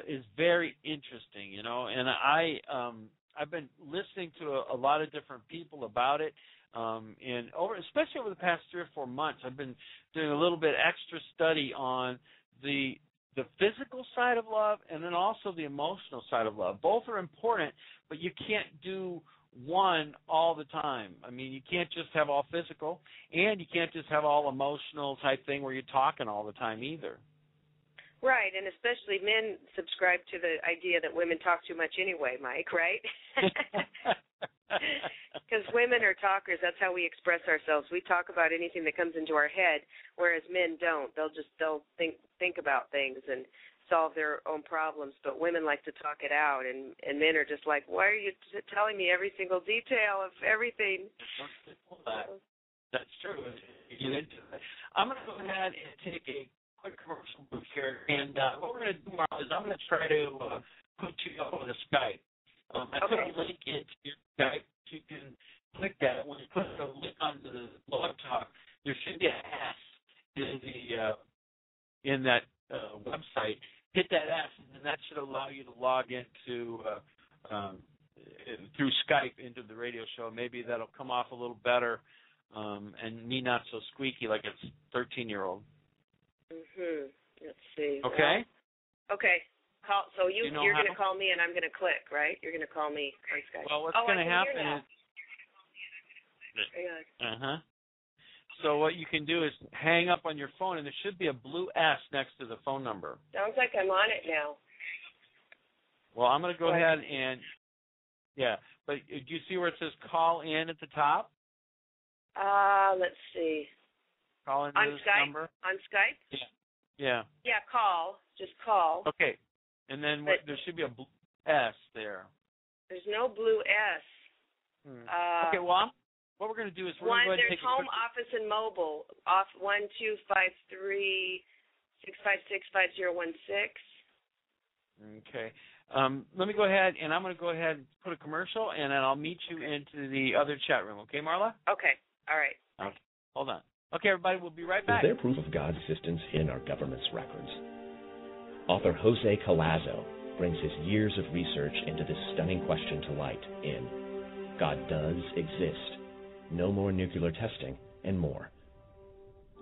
is very interesting. And I've been listening to a lot of different people about it, and especially over the past 3 or 4 months, I've been doing a little bit extra study on the physical side of love and then also the emotional side of love. Both are important, but you can't do one all the time. I mean, you can't just have all physical, and you can't just have all emotional type thing where you're talking all the time either. Right, and especially men subscribe to the idea that women talk too much anyway, Mike, right? Because women are talkers. That's how we express ourselves. We talk about anything that comes into our head, whereas men don't. They'll think about things and solve their own problems, but women like to talk it out, and men are just like, why are you telling me every single detail of everything? That's true. You get into that. I'm going to go ahead and take a quick commercial break here, and what we're going to do, Marla, is I'm going to try to put you up on the Skype. I put a link into your Skype. You can click that. When you put the link onto the blog talk, there should be an S in that website. Hit that S, and that should allow you to log into through Skype into the radio show. Maybe that'll come off a little better, and me not so squeaky like it's 13-year-old. Let's see. Okay. Okay. So you're going to call me, and I'm going to click, right? You're going to call me on Skype. Well, what's going to happen is. So what you can do is hang up on your phone, and there should be a blue S next to the phone number. Sounds like I'm on it now. Well, I'm going to go ahead and, but do you see where it says call in at the top? Let's see. Call in on this Skype? number. On Skype? Yeah. Yeah, call. Just call. Okay. And then there should be a blue S there. There's no blue S. Okay, well, what we're going to do is we're going to go ahead and take home, office, and mobile. Off 1-253-656-5016. Okay. Let me go ahead, and I'm going to go ahead and put a commercial, and then I'll meet you into the other chat room. Okay, Marla? Okay. All right. Okay. Hold on. Okay, everybody, we'll be right back. Is there proof of God's existence in our government's records? Author Jose Collazo brings his years of research into this stunning question to light in God Does Exist, No More Nuclear Testing, and more.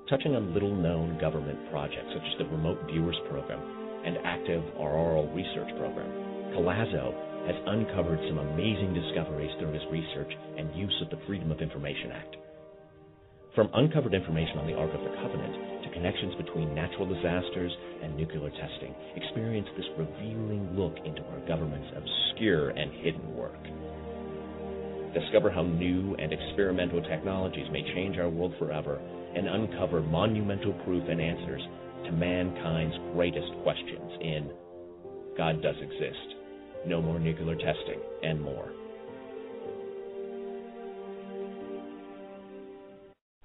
Touching on little-known government projects such as the Remote Viewers Program and Active Auroral Research Program, Collazo has uncovered some amazing discoveries through his research and use of the Freedom of Information Act. From uncovered information on the Ark of the Covenant to connections between natural disasters and nuclear testing, experience this revealing look into our government's obscure and hidden work. Discover how new and experimental technologies may change our world forever and uncover monumental proof and answers to mankind's greatest questions in God Does Exist, No More Nuclear Testing, and more.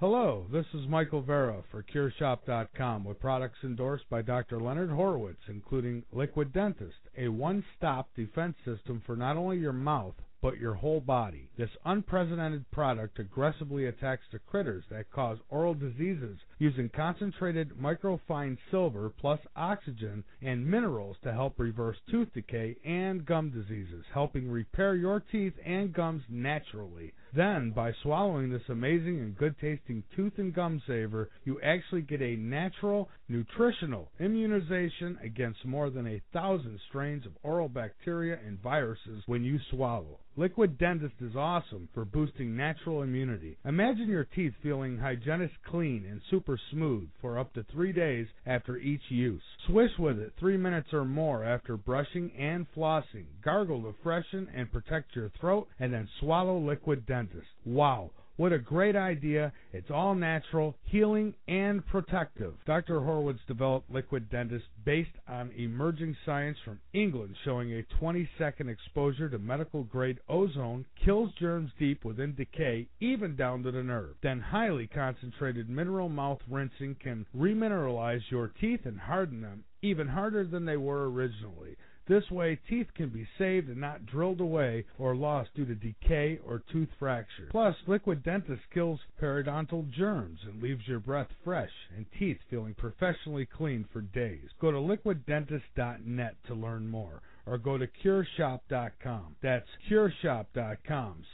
Hello, this is Michael Vera for CureShop.com with products endorsed by Dr. Leonard Horowitz, including Liquid Dentist, a one-stop defense system for not only your mouth, but your whole body. This unprecedented product aggressively attacks the critters that cause oral diseases using concentrated microfine silver plus oxygen and minerals to help reverse tooth decay and gum diseases, helping repair your teeth and gums naturally. Then, by swallowing this amazing and good-tasting tooth and gum saver, you actually get a natural, nutritional immunization against more than 1,000 strains of oral bacteria and viruses when you swallow. Liquid Dentist is awesome for boosting natural immunity. Imagine your teeth feeling hygienic clean and super smooth for up to 3 days after each use. Swish with it 3 minutes or more after brushing and flossing. Gargle to freshen and protect your throat, and then swallow Liquid Dentist. Wow, what a great idea. It's all natural, healing, and protective. Dr. Horowitz developed Liquid Dentist based on emerging science from England showing a 20-second exposure to medical-grade ozone kills germs deep within decay, even down to the nerve. Then highly concentrated mineral mouth rinsing can remineralize your teeth and harden them, even harder than they were originally. This way, teeth can be saved and not drilled away or lost due to decay or tooth fracture. Plus, Liquid Dentist kills periodontal germs and leaves your breath fresh and teeth feeling professionally clean for days. Go to liquiddentist.net to learn more, or go to cureshop.com. That's cureshop.com.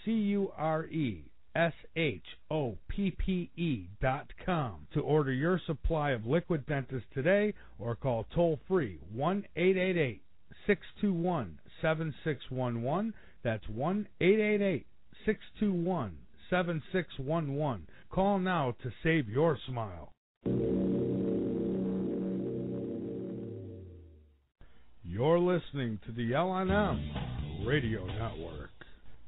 CURESHOPPE.com to order your supply of Liquid Dentist today, or call toll-free 1-888-621-7611. That's 1-888-621-7611. Call now to save your smile. You're listening to the LNM Radio Network.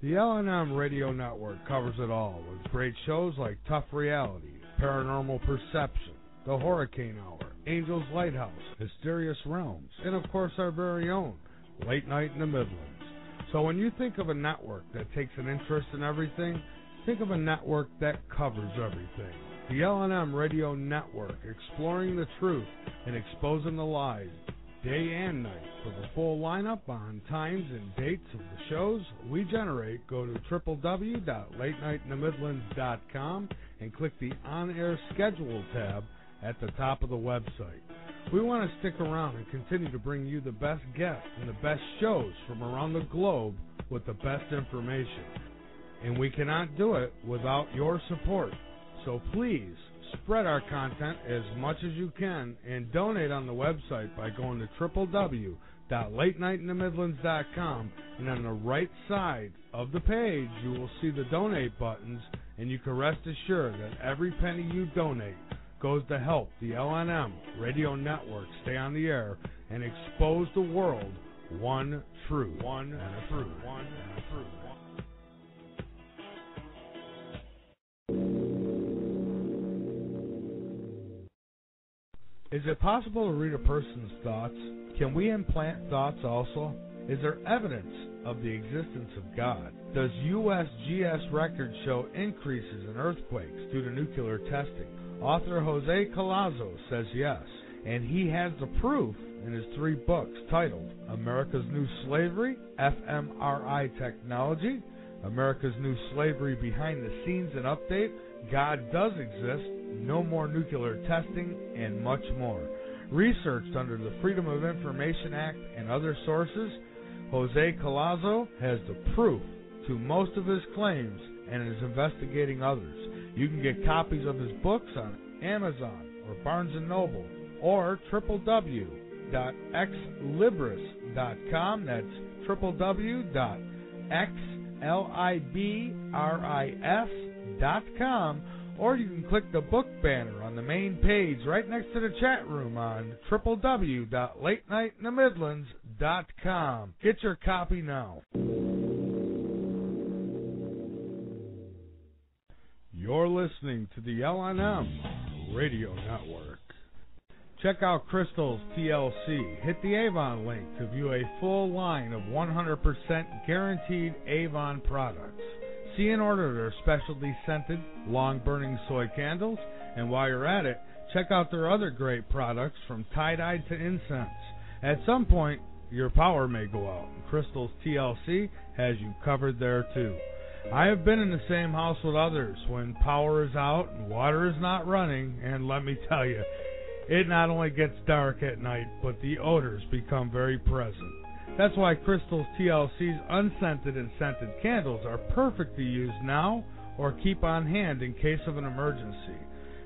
The LNM Radio Network covers it all with great shows like Tough Reality, Paranormal Perception, The Hurricane Hour, Angel's Lighthouse, Mysterious Realms, and of course our very own Late Night in the Midlands. So when you think of a network that takes an interest in everything, think of a network that covers everything. The LNM Radio Network, exploring the truth and exposing the lies day and night. For the full lineup on times and dates of the shows we generate, go to www.latenightinthe-midlands.com and click the On-Air Schedule tab at the top of the website. We want to stick around and continue to bring you the best guests and the best shows from around the globe with the best information. And we cannot do it without your support. So please, spread our content as much as you can and donate on the website by going to www.latenightinthe-midlands.com, and on the right side of the page you will see the donate buttons, and you can rest assured that every penny you donate goes to help the LNM Radio Network stay on the air and expose the world one truth. One and a truth. One and a truth. Is it possible to read a person's thoughts? Can we implant thoughts also? Is there evidence of the existence of God? Does USGS records show increases in earthquakes due to nuclear testing? Author Jose Collazo says yes, and he has the proof in his 3 books titled America's New Slavery, fMRI Technology, America's New Slavery Behind the Scenes and Update, God Does Exist, No More Nuclear Testing, and much more. Researched under the Freedom of Information Act and other sources, Jose Collazo has the proof to most of his claims and is investigating others. You can get copies of his books on Amazon or Barnes & Noble or www.xlibris.com. That's www.xlibris.com. Or you can click the book banner on the main page right next to the chat room on www.latenightinthe-midlands.com. Get your copy now. You're listening to the LNM Radio Network. Check out Crystal's TLC. Hit the Avon link to view a full line of 100% guaranteed Avon products. See and order their specialty scented, long-burning soy candles, and while you're at it, check out their other great products from tie-dye to incense. At some point, your power may go out. Crystals TLC has you covered there too. I have been in the same house with others when power is out and water is not running, and let me tell you, it not only gets dark at night, but the odors become very present. That's why Crystals TLC's unscented and scented candles are perfect to use now or keep on hand in case of an emergency.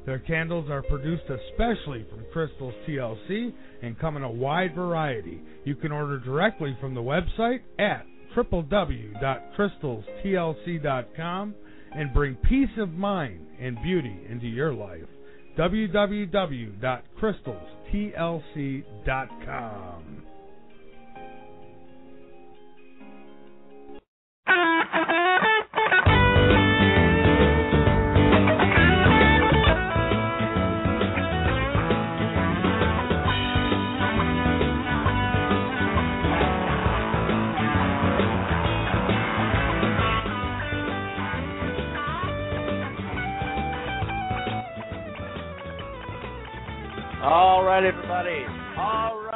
Their candles are produced especially from Crystals TLC and come in a wide variety. You can order directly from the website at www.crystalstlc.com and bring peace of mind and beauty into your life. www.crystalstlc.com. All right, everybody. All right.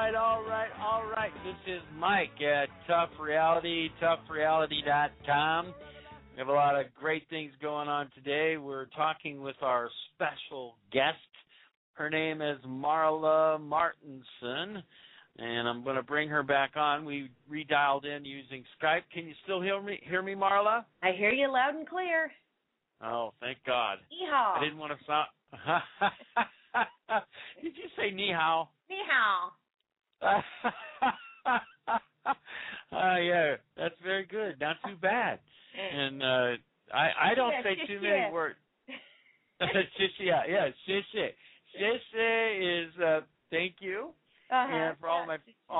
This is Mike at Tough Reality, toughreality.com. We have a lot of great things going on today. We're talking with our special guest. Her name is Marla Martinson, and I'm going to bring her back on. We redialed in using Skype. Can you still hear me, Marla? I hear you loud and clear. Oh, thank God. Yeehaw. I didn't want to sound... Did you say ni hao? Ni hao. Yeah, that's very good. Not too bad. And I don't say too many words. Yeah, shishi. Shishi is thank you. And for all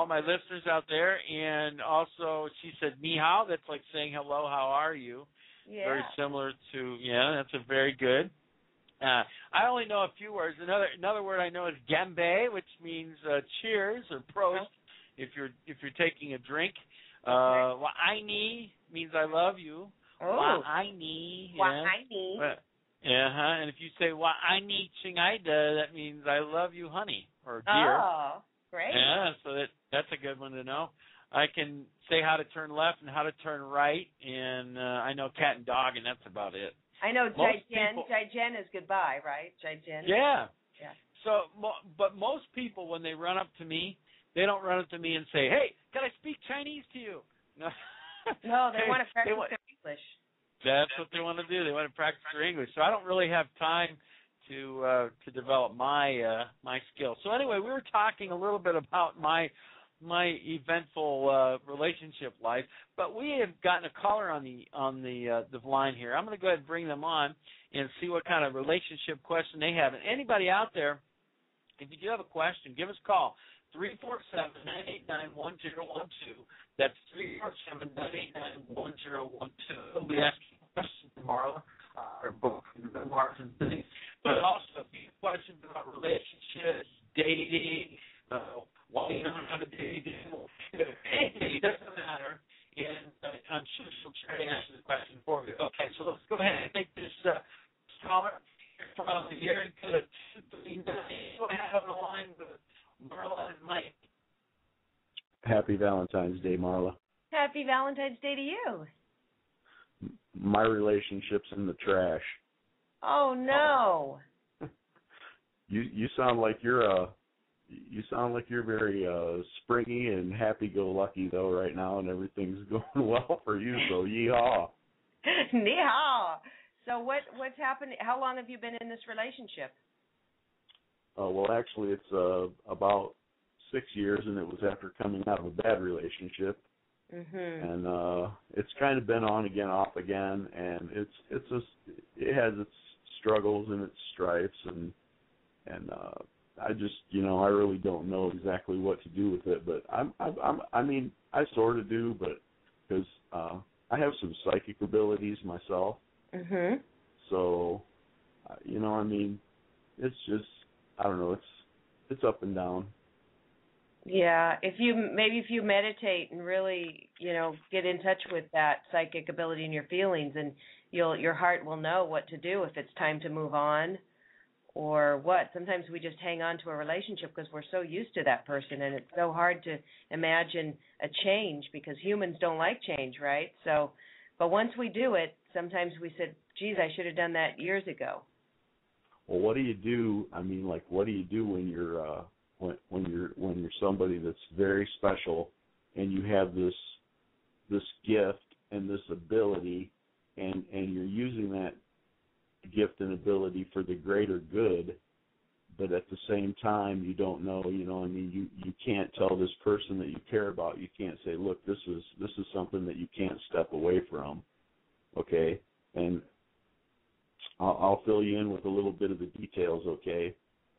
my listeners out there, and also she said ni hao. That's like saying hello. How are you? Yeah. Very similar to that's a very good. I only know a few words. Another word I know is gembe, which means cheers or prost. If you're taking a drink. Wa'aini means I love you. Wa'aini. Wa'aini. And if you say wa'aini chingaida, that means I love you, honey, or dear. Oh, great. Yeah, so that's a good one to know. I can say how to turn left and how to turn right, and I know cat and dog, and that's about it. I know Jai-Jen is goodbye, right? Jai-Jen. Yeah. So, but most people, when they run up to me, they don't run up to me and say, "Hey, can I speak Chinese to you?" No, no, they want to practice their English. That's what they want to do. They want to practice their English. So I don't really have time to develop my skills. So anyway, we were talking a little bit about my eventful relationship life, but we have gotten a caller on the line here. I'm going to go ahead and bring them on and see what kind of relationship question they have. And anybody out there, if you do have a question, give us a call. 347-989-1012. That's 347-989-1012. We'll be asking questions to Marla, our book, Martin things. But also, if you have questions about relationships, dating, why you don't know how to date, anything, it doesn't matter. And I'm sure she'll try to answer the question for you. Okay, so let's go ahead and take this caller from the area code 239. Go ahead on the line with Marla and Mike. Happy Valentine's Day, Marla. Happy Valentine's Day to you. My relationship's in the trash. Oh no. You sound like you're very springy and happy-go-lucky though right now, and everything's going well for you. So yeehaw. Ni hao. So what's happened? How long have you been in this relationship? Well, actually, it's about 6 years, and it was after coming out of a bad relationship. Mm-hmm. And it's kind of been on again, off again, and it has its struggles and its strifes, and I just, I really don't know exactly what to do with it, but I sort of do, but because I have some psychic abilities myself. Mm-hmm. So, it's just, I don't know, it's up and down. Yeah, if you meditate and really, get in touch with that psychic ability and your feelings, and your heart will know what to do if it's time to move on, or what. Sometimes we just hang on to a relationship because we're so used to that person, and it's so hard to imagine a change because humans don't like change, right? So, but once we do it, sometimes we said, geez, I should have done that years ago. Well, what do you do? I mean, like, what do you do when you're when you're somebody that's very special and you have this gift and this ability, and you're using that gift and ability for the greater good, but at the same time you don't know, I mean, you can't tell this person that you care about, you can't say, look, this is something that you can't step away from, okay? And I'll fill you in with a little bit of the details, okay?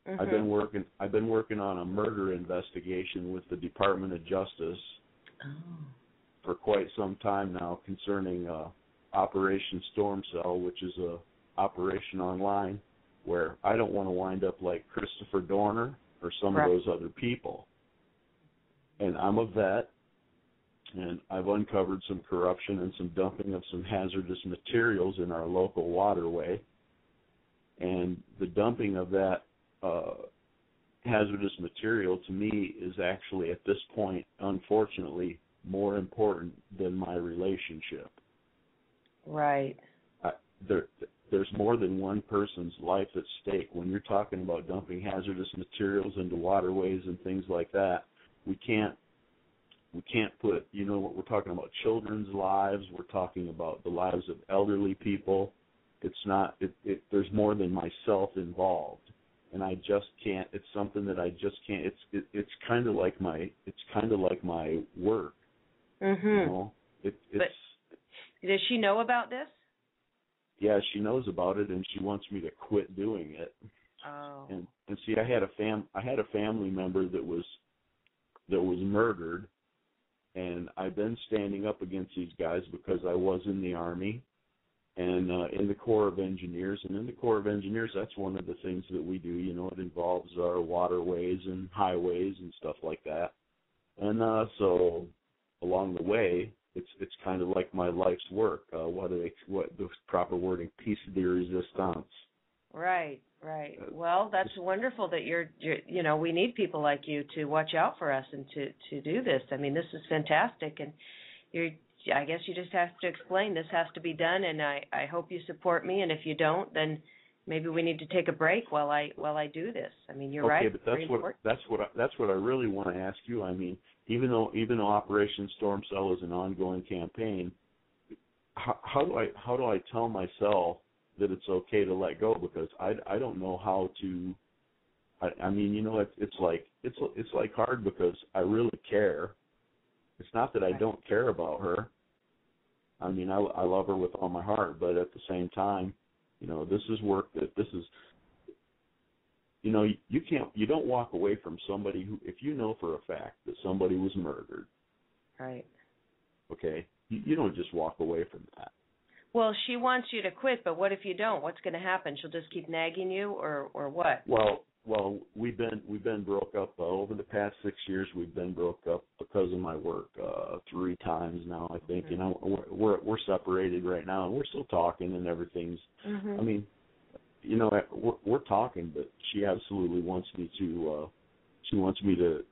Mm-hmm. I've been working on a murder investigation with the Department of Justice for quite some time now concerning Operation Storm Cell, which is a operation online where I don't want to wind up like Christopher Dorner or some of those other people. And I'm a vet, and I've uncovered some corruption and some dumping of some hazardous materials in our local waterway. And the dumping of that hazardous material to me is actually at this point, unfortunately, more important than my relationship. Right. There's more than one person's life at stake. When you're talking about dumping hazardous materials into waterways and things like that, we can't put, what we're talking about, children's lives, we're talking about the lives of elderly people. It's not, there's more than myself involved. And I just can't, it's something that I just can't, it's kind of like my work. Mm-hmm. But does she know about this? Yeah, she knows about it, and she wants me to quit doing it. Oh. And see, I had a family member that was murdered, and I've been standing up against these guys because I was in the Army and in the Corps of Engineers. And in the Corps of Engineers, that's one of the things that we do. It involves our waterways and highways and stuff like that. And so along the way, it's kind of like my life's work. What the proper wording? Piece de resistance. Right. Well, that's wonderful that you're we need people like you to watch out for us and to do this. I mean, this is fantastic, and I guess you just have to explain this has to be done, and I hope you support me. And if you don't, then maybe we need to take a break while I do this. I mean, you're right. Okay, but that's what I really want to ask you. I mean, even though Operation Storm Cell is an ongoing campaign, how do I tell myself that it's okay to let go? Because I don't know how to. I mean, it's like hard because I really care. It's not that I don't care about her. I mean, I love her with all my heart, but at the same time, this is work that this is. You don't walk away from somebody who, if you know for a fact that somebody was murdered. Right. Okay, you don't just walk away from that. Well, she wants you to quit, but what if you don't? What's going to happen? She'll just keep nagging you, or what? Well, we've been broke up over the past 6 years. We've been broke up because of my work 3 times now. I think we're separated right now, and we're still talking, and everything's. Mm-hmm. I mean, we're talking, but she absolutely wants me to. She wants me to.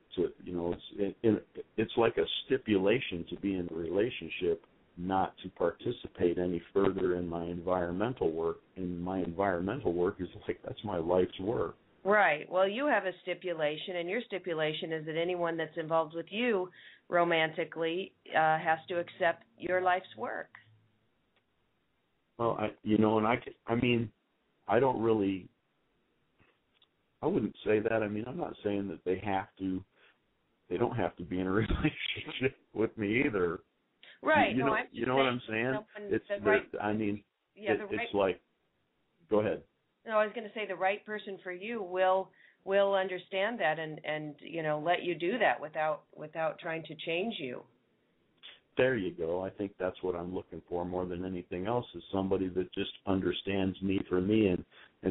It's like a stipulation to be in a relationship, not to participate any further in my environmental work. And my environmental work is like, that's my life's work. Right. Well, you have a stipulation, and your stipulation is that anyone that's involved with you romantically has to accept your life's work. Well, I don't really. I wouldn't say that. I mean, I'm not saying that they have to. They don't have to be in a relationship with me either. Right. You know what I'm saying? It's like. Go ahead. No, I was going to say the right person for you will understand that and let you do that without trying to change you. There you go. I think that's what I'm looking for more than anything else, is somebody that just understands me for me. And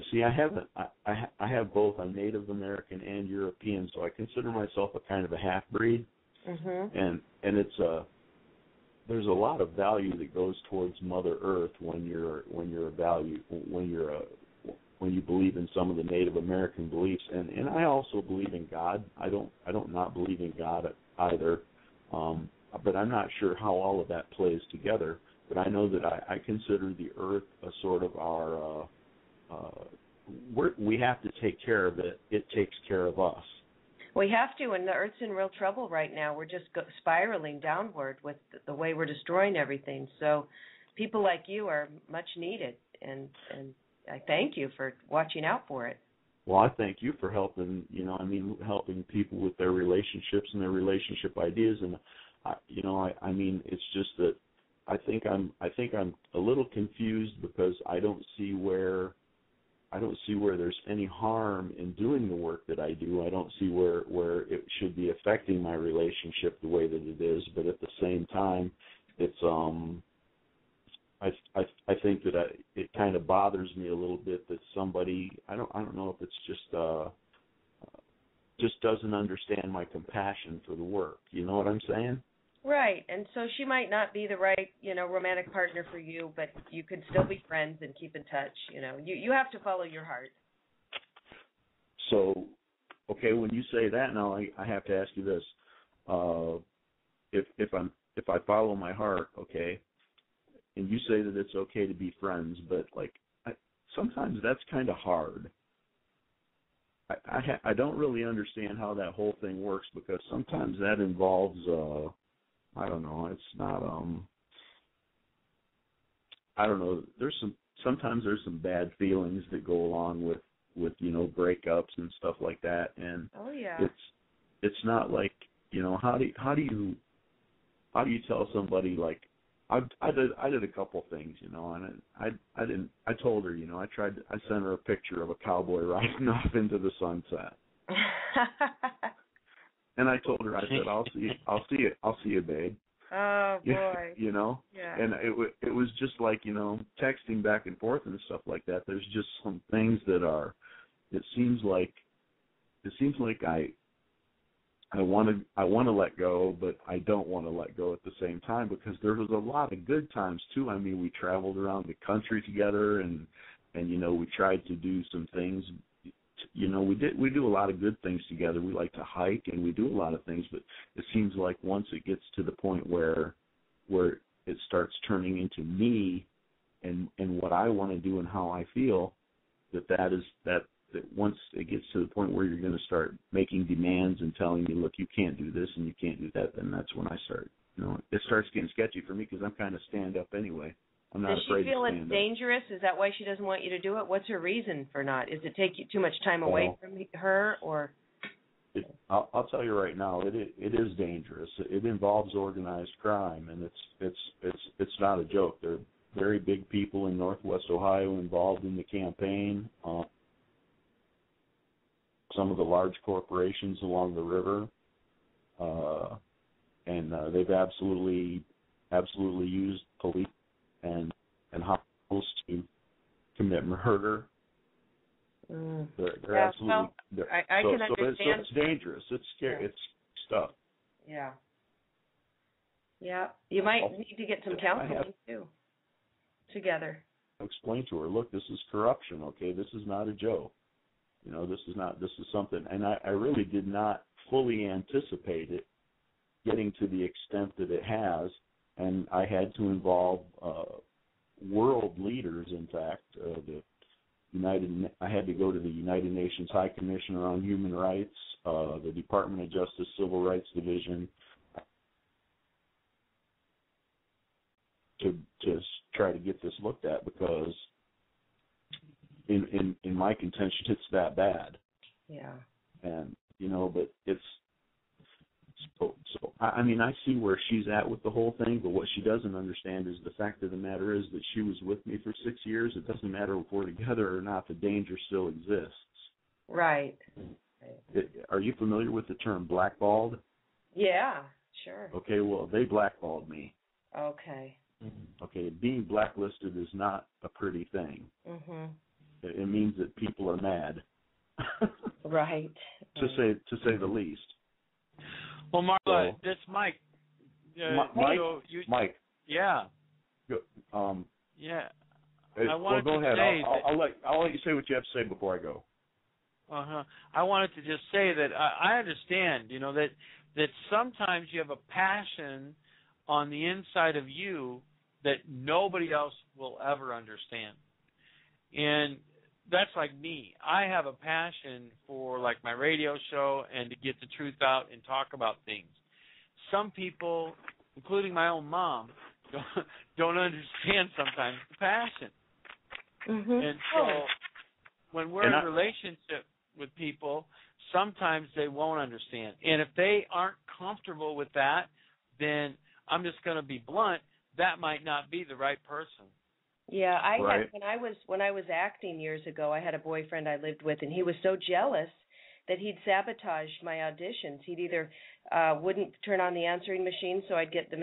see, I have both. I'm Native American and European, so I consider myself a kind of a half-breed. Mm-hmm. And it's there's a lot of value that goes towards Mother Earth when you're when you believe in some of the Native American beliefs, and I also believe in God. I don't not believe in God either, but I'm not sure how all of that plays together. But I know that I consider the earth a sort of our we have to take care of it. It takes care of us. We have to, and the Earth's in real trouble right now. We're just spiraling downward with the way we're destroying everything. So people like you are much needed, and I thank you for watching out for it. Well, I thank you for helping, helping people with their relationships and their relationship ideas. And, I mean, it's just that I think I'm a little confused because I don't see where there's any harm in doing the work that I do. I don't see where it should be affecting my relationship the way that it is. But at the same time, it's I think that it kind of bothers me a little bit that somebody I don't know if it's just doesn't understand my compassion for the work. You know what I'm saying? Right, and so she might not be the right, romantic partner for you, but you could still be friends and keep in touch. You have to follow your heart. So, okay, when you say that, now I have to ask you this: if I follow my heart, okay, and you say that it's okay to be friends, but sometimes that's kind of hard. I don't really understand how that whole thing works because sometimes that involves. I don't know. It's not. I don't know. Sometimes there's some bad feelings that go along with breakups and stuff like that, and oh yeah, it's not like how do you tell somebody like I did a couple things and I told her I sent her a picture of a cowboy riding off into the sunset. And I told her, I said, I'll see you, babe. Oh boy. Yeah. And it was just like, texting back and forth and stuff like that. There's just some things that are, it seems like I want to let go, but I don't want to let go at the same time because there was a lot of good times too. I mean, we traveled around the country together and we tried to do some things. We do a lot of good things together. We like to hike and we do a lot of things, but it seems like once it gets to the point where it starts turning into me and what I want to do and how I feel, that once it gets to the point where you're going to start making demands and telling me, look, you can't do this and you can't do that, then that's when I start, it starts getting sketchy for me because I'm kind of stand up anyway. I'm not afraid to stand up. Does she feel it's dangerous? Is that why she doesn't want you to do it? What's her reason for not? Is it take you too much time away from her, or? I'll tell you right now, it is dangerous. It involves organized crime, and it's not a joke. There are very big people in Northwest Ohio involved in the campaign. Some of the large corporations along the river, and they've absolutely used police and hospitals to commit murder. They're absolutely. I can understand. So it's dangerous. It's scary. Yeah. It's stuff. Yeah. Yeah. You might need to get some counseling too. Together. Explain to her, look, this is corruption. Okay, this is not a joke. This is something, and I really did not fully anticipate it getting to the extent that it has, and I had to involve world leaders. In fact, I had to go to the United Nations High Commissioner on Human Rights, the Department of Justice Civil Rights Division, to try to get this looked at because in my contention it's that bad. Yeah. And but it's so I mean I see where she's at with the whole thing, but what she doesn't understand is the fact of the matter is that she was with me for 6 years. It doesn't matter if we're together or not, the danger still exists. Right. Are you familiar with the term blackballed? Yeah, sure. Okay, well they blackballed me. Okay. Okay, being blacklisted is not a pretty thing. Mm-hmm. It means that people are mad. Right. To say the least. Well, Marla, this Mike. Mike. Yeah. Yeah. I wanted go ahead. to say I'll let you say what you have to say before I go. I wanted to just say that I understand, that sometimes you have a passion on the inside of you that nobody else will ever understand. And that's like me. I have a passion for like my radio show and to get the truth out and talk about things. Some people, including my own mom, don't understand sometimes the passion. Mm-hmm. And so when we're in a relationship with people, sometimes they won't understand. And if they aren't comfortable with that, then I'm just going to be blunt, that might not be the right person. Yeah, I had when I was acting years ago, I had a boyfriend I lived with, and he was so jealous that he'd sabotage my auditions. He'd either wouldn't turn on the answering machine, so I'd get the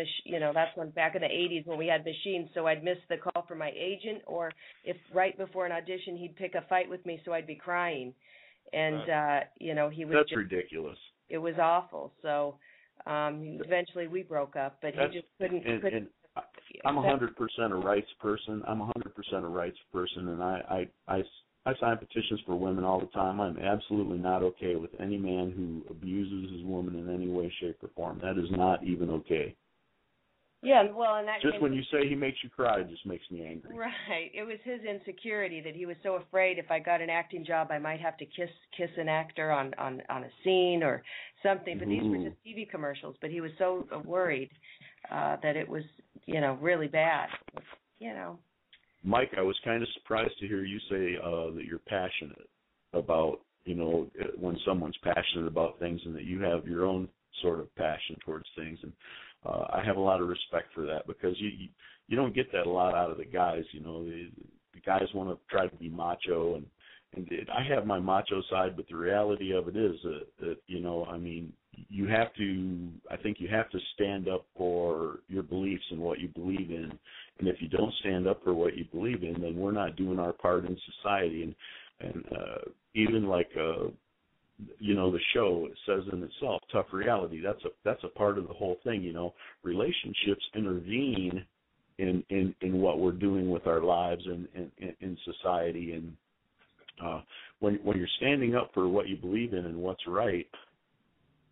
that's when back in the 80s when we had machines, so I'd miss the call from my agent, or if right before an audition he'd pick a fight with me, so I'd be crying. And he was That's ridiculous. It was awful. So eventually we broke up, but he just couldn't. And I'm 100% a rights person. I'm 100% a rights person, and I sign petitions for women all the time. I'm absolutely not okay with any man who abuses his woman in any way, shape, or form. That is not even okay. Yeah, well, and that just when you say he makes you cry, it just makes me angry. Right. It was his insecurity that he was so afraid if I got an acting job, I might have to kiss an actor on a scene or something. But these were just TV commercials. But he was so worried that it was, really bad. Mike, I was kind of surprised to hear you say that you're passionate about, when someone's passionate about things, and that you have your own sort of passion towards things. And I have a lot of respect for that, because you don't get that a lot out of the guys. The guys want to try to be macho, and I have my macho side, but the reality of it is that you have to. I think you have to stand up for your beliefs and what you believe in. And if you don't stand up for what you believe in, then we're not doing our part in society. And even like the show, it says in itself, tough reality. That's a part of the whole thing. Relationships intervene in what we're doing with our lives and in society. And when you're standing up for what you believe in and what's right,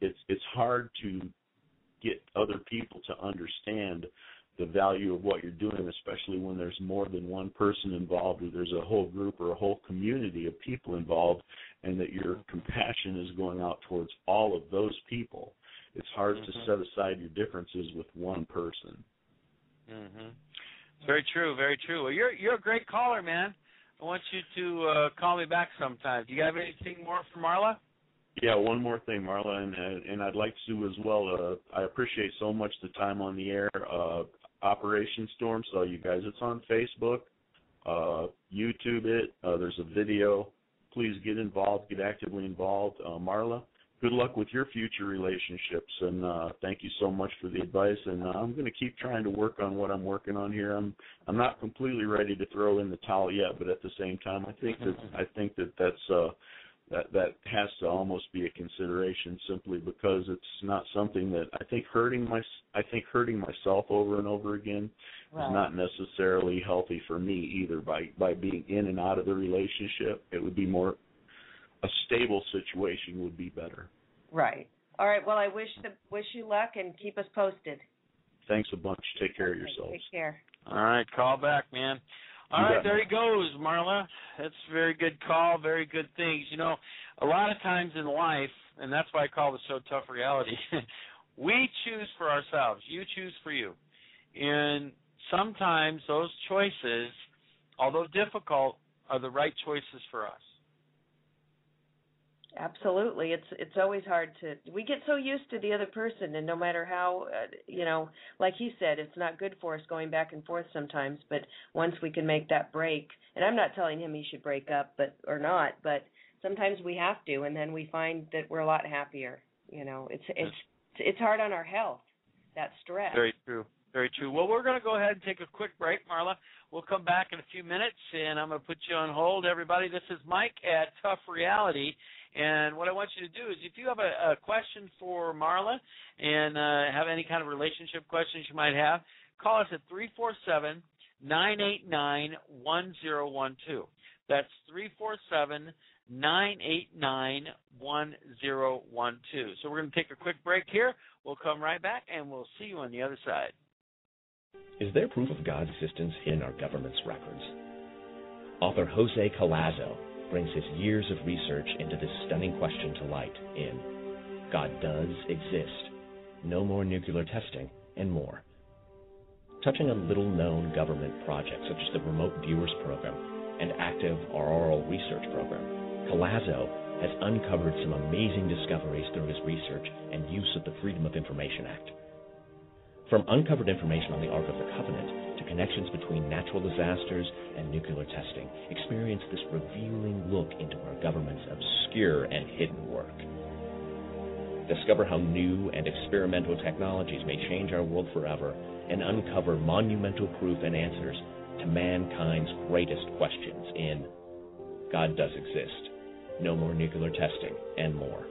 it's hard to get other people to understand the value of what you're doing, especially when there's more than one person involved, or there's a whole group or a whole community of people involved, and that your compassion is going out towards all of those people. It's hard to set aside your differences with one person. Very true, very true. Well, you're a great caller, man. I want you to call me back sometime. Do you have anything more for Marla? Yeah, one more thing, Marla, and I'd like to as well. I appreciate so much the time on the air. Operation Storm, so you guys, it's on Facebook, YouTube it. There's a video. Please get involved, get actively involved. Marla, good luck with your future relationships, and thank you so much for the advice. And I'm going to keep trying to work on what I'm working on here. I'm not completely ready to throw in the towel yet, but at the same time, I think that's that has to almost be a consideration, simply because it's not something that I think hurting myself over and over again is not necessarily healthy for me either. By being in and out of the relationship, it would be more a stable situation would be better. Right. All right. Well, I wish you luck, and keep us posted. Thanks a bunch. Take care of yourselves. Take care. All right. Call back, man. All right, there he goes, Marla. That's a very good call, very good things. A lot of times in life, and that's why I call the show Tough Reality, we choose for ourselves. You choose for you. And sometimes those choices, although difficult, are the right choices for us. Absolutely. It's always hard we get so used to the other person, and no matter how, like he said, it's not good for us going back and forth sometimes, but once we can make that break, and I'm not telling him he should break up or not, but sometimes we have to, and then we find that we're a lot happier. It's hard on our health, that stress. Very true. Very true. Well, we're going to go ahead and take a quick break, Marla. We'll come back in a few minutes, and I'm going to put you on hold, everybody. This is Mike at Tough Reality. And what I want you to do is, if you have a question for Marla and have any kind of relationship questions you might have, call us at 347-989-1012. That's 347-989-1012. So we're going to take a quick break here. We'll come right back, and we'll see you on the other side. Is there proof of God's existence in our government's records? Author Jose Collazo brings his years of research into this stunning question to light in God Does Exist, No More Nuclear Testing, and more. Touching on little-known government projects such as the Remote Viewers Program and Active Auroral Research Program, Collazo has uncovered some amazing discoveries through his research and use of the Freedom of Information Act. From uncovered information on the Ark of the Covenant to connections between natural disasters and nuclear testing, experience this revealing look into our government's obscure and hidden work. Discover how new and experimental technologies may change our world forever and uncover monumental proof and answers to mankind's greatest questions in God Does Exist, No More Nuclear Testing, and more.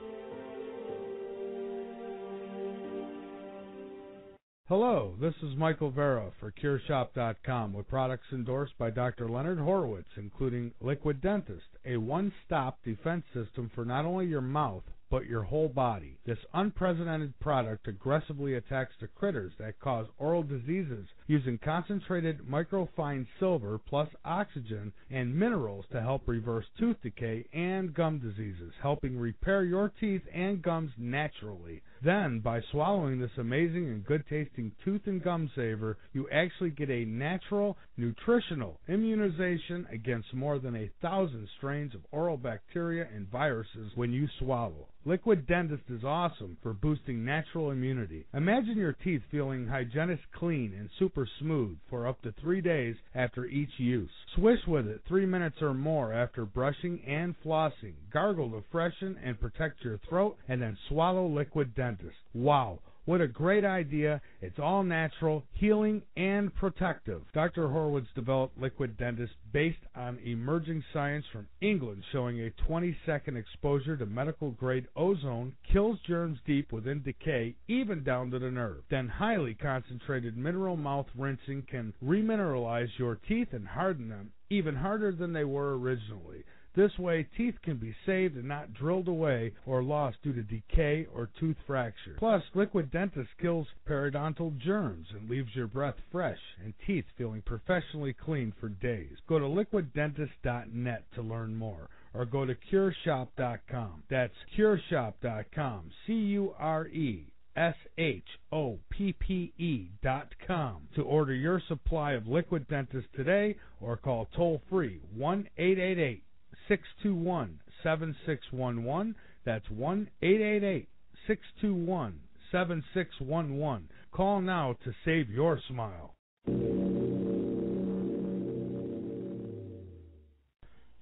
Hello, this is Michael Vera for CureShop.com with products endorsed by Dr. Leonard Horowitz, including Liquid Dentist, a one-stop defense system for not only your mouth, but your whole body. This unprecedented product aggressively attacks the critters that cause oral diseases using concentrated microfine silver plus oxygen and minerals to help reverse tooth decay and gum diseases, helping repair your teeth and gums naturally. Then, by swallowing this amazing and good-tasting tooth and gum saver, you actually get a natural, nutritional immunization against more than 1,000 strains of oral bacteria and viruses when you swallow. Liquid Dentist is awesome for boosting natural immunity. Imagine your teeth feeling hygienic clean and super smooth for up to 3 days after each use. Swish with it 3 minutes or more after brushing and flossing. Gargle to freshen and protect your throat, and then swallow Liquid Dentist. Wow. What a great idea. It's all natural, healing, and protective. Dr. Horowitz developed Liquid Dentist based on emerging science from England showing a 20-second exposure to medical-grade ozone kills germs deep within decay, even down to the nerve. Then highly concentrated mineral mouth rinsing can remineralize your teeth and harden them, even harder than they were originally. This way, teeth can be saved and not drilled away or lost due to decay or tooth fracture. Plus, Liquid Dentist kills periodontal germs and leaves your breath fresh and teeth feeling professionally clean for days. Go to liquiddentist.net to learn more, or go to CureShop.com. That's CureShop.com, CureShop.com, to order your supply of Liquid Dentist today, or call toll-free 1-888-621-7611. That's 1-888-621-7611. Call now to save your smile.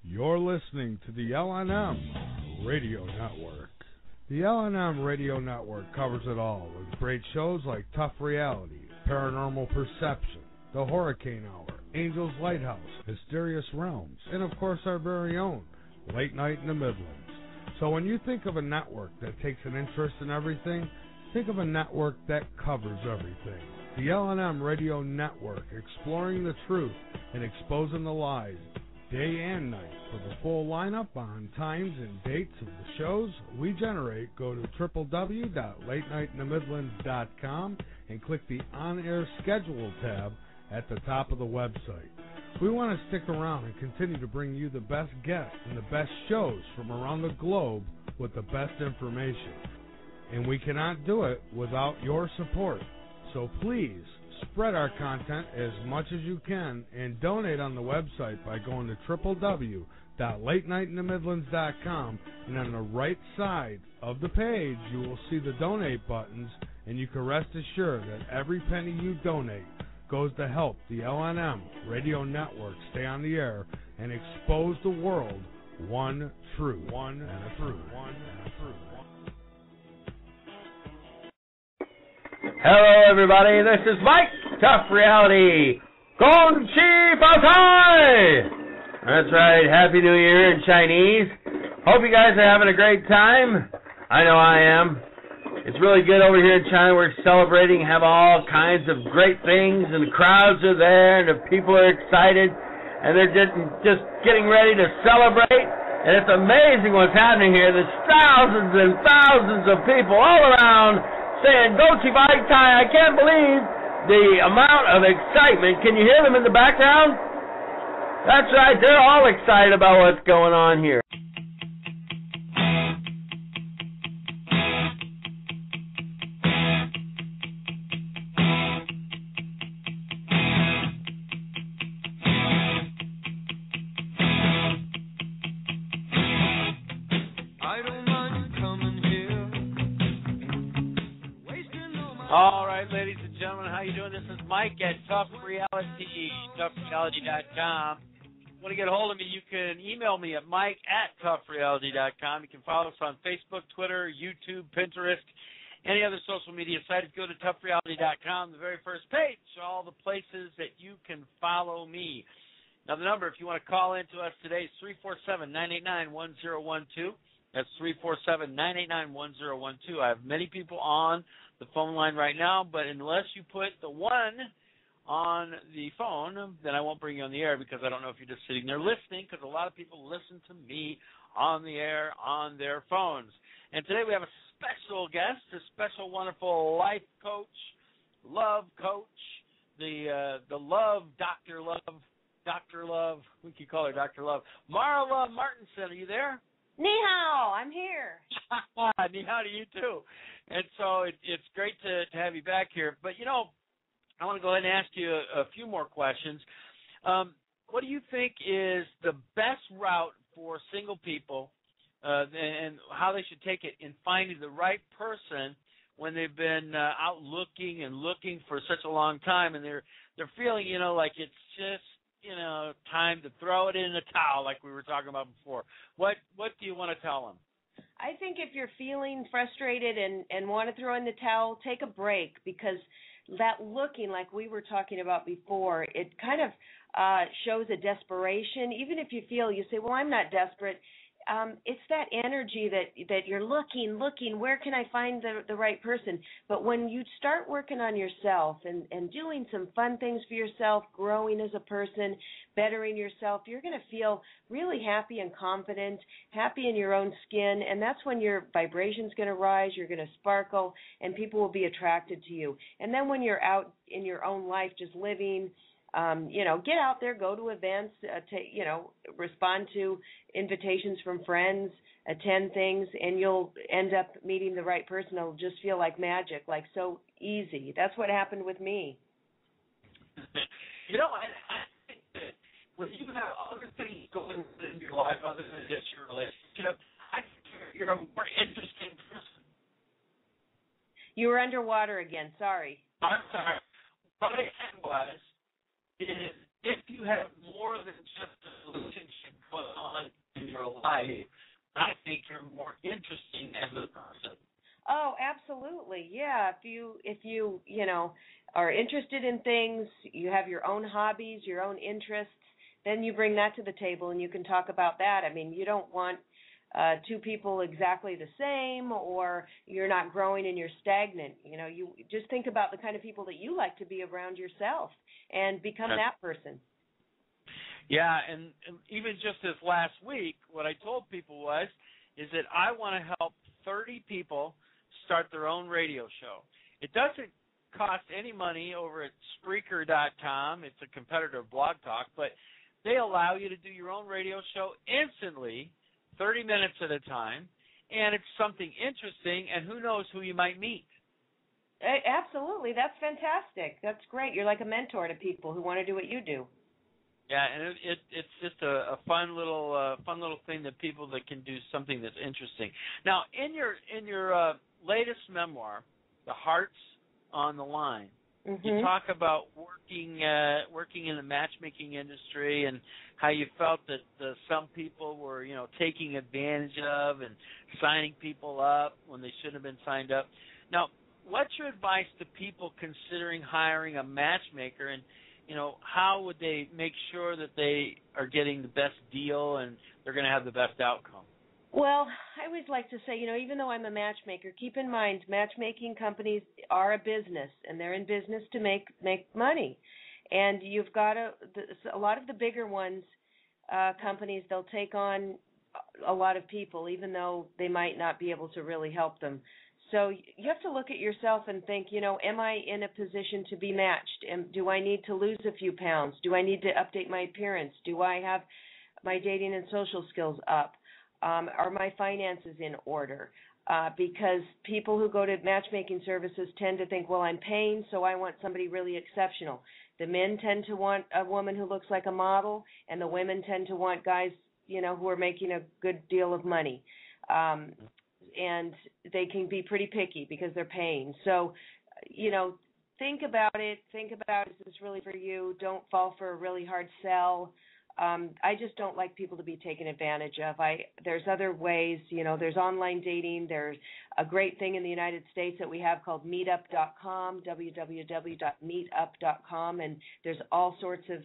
You're listening to the LNM Radio Network. The LNM Radio Network covers it all with great shows like Tough Reality, Paranormal Perception, The Hurricane Hour, Angel's Lighthouse, Mysterious Realms, and of course our very own Late Night in the Midlands. So when you think of a network that takes an interest in everything, think of a network that covers everything. The LNM Radio Network, exploring the truth and exposing the lies day and night. For the full lineup on times and dates of the shows we generate, go to www.latenightinthe-midlands.com and click the On-Air Schedule tab at the top of the website. We want to stick around and continue to bring you the best guests and the best shows from around the globe with the best information. And we cannot do it without your support. So please spread our content as much as you can and donate on the website by going to www.latenightinthe-midlands.com, and on the right side of the page you will see the donate buttons, and you can rest assured that every penny you donate goes to help the LNM Radio Network stay on the air and expose the world one truth. Hello, everybody. This is Mike, Tough Reality. Gong Chi Bao Tai! That's right. Happy New Year in Chinese. Hope you guys are having a great time. I know I am. It's really good over here in China. We're celebrating, have all kinds of great things, and the crowds are there, and the people are excited, and they're just getting ready to celebrate. And it's amazing what's happening here. There's thousands and thousands of people all around saying, "Go Chi Vai Tai." I can't believe the amount of excitement. Can you hear them in the background? That's right. They're all excited about what's going on here. All right, ladies and gentlemen, how you doing? This is Mike at Tough Reality, toughreality.com. Want to get a hold of me, you can email me at mike@toughreality.com. You can follow us on Facebook, Twitter, YouTube, Pinterest, any other social media site. If you go to toughreality.com, the very first page, all the places that you can follow me. Now, the number, if you want to call in to us today, is 347-989-1012. That's 347-989-1012. I have many people on the phone line right now, but unless you put the 1 on the phone, then I won't bring you on the air because I don't know if you're just sitting there listening, because a lot of people listen to me on the air on their phones. And today we have a special guest, a special, wonderful life coach, love coach, the love, Dr. Love, we could call her Dr. Love. Marla Martinson, are you there? Ni hao, I'm here. Ni hao to you too. And so it's great to have you back here. But, you know, I want to go ahead and ask you a few more questions. What do you think is the best route for single people and how they should take it in finding the right person when they've been out looking for such a long time, and they're feeling, you know, like it's just, you know, time to throw it in the towel like we were talking about before? What do you want to tell them? I think if you're feeling frustrated and want to throw in the towel, take a break, because that looking, like we were talking about before, it kind of shows a desperation. Even if you say, well, I'm not desperate, it's that energy that you're looking, where can I find the right person? But when you start working on yourself and doing some fun things for yourself, growing as a person, bettering yourself, you're going to feel really happy and confident, happy in your own skin, and that's when your vibration's going to rise, you're going to sparkle, and people will be attracted to you. And then when you're out in your own life just living, get out there, go to events, respond to invitations from friends, attend things, and you'll end up meeting the right person. It'll just feel like magic, like so easy. That's what happened with me. You know, I think that when you have other things going on in your life other than just your relationship, I think you're a more interesting person. You were underwater again. Sorry. I'm sorry. What I said was, is if you have more than just a relationship going on in your life, I think you're more interesting as a person. Oh, absolutely. Yeah. If you are interested in things, you have your own hobbies, your own interests, then you bring that to the table and you can talk about that. I mean, you don't want two people exactly the same, or you're not growing and you're stagnant. You know, you just think about the kind of people that you like to be around yourself and become that person. Yeah, and even just this last week, what I told people is that I want to help 30 people start their own radio show. It doesn't cost any money over at Spreaker.com. It's a competitor of Blog Talk, but they allow you to do your own radio show instantly, 30 minutes at a time, and it's something interesting, and who knows who you might meet. Absolutely. That's fantastic. That's great. You're like a mentor to people who want to do what you do. Yeah, and it's just a fun little thing that people that can do something that's interesting. Now, in your latest memoir, The Hearts on the Line, you talk about working in the matchmaking industry and how you felt that some people were, taking advantage of and signing people up when they shouldn't have been signed up. Now, what's your advice to people considering hiring a matchmaker, and how would they make sure that they are getting the best deal and they're going to have the best outcome? Well, I always like to say, even though I'm a matchmaker, keep in mind matchmaking companies are a business, and they're in business to make money. And you've got a lot of the bigger ones, companies, they'll take on a lot of people, even though they might not be able to really help them. So you have to look at yourself and think, am I in a position to be matched? Do I need to lose a few pounds? Do I need to update my appearance? Do I have my dating and social skills up? Are my finances in order? Because people who go to matchmaking services tend to think, well, I'm paying, so I want somebody really exceptional. The men tend to want a woman who looks like a model, and the women tend to want guys, who are making a good deal of money. And they can be pretty picky because they're paying. So, think about it. Think about, is this really for you? Don't fall for a really hard sell. I just don't like people to be taken advantage of. There's other ways, there's online dating. There's a great thing in the United States that we have called meetup.com, www.meetup.com, and there's all sorts of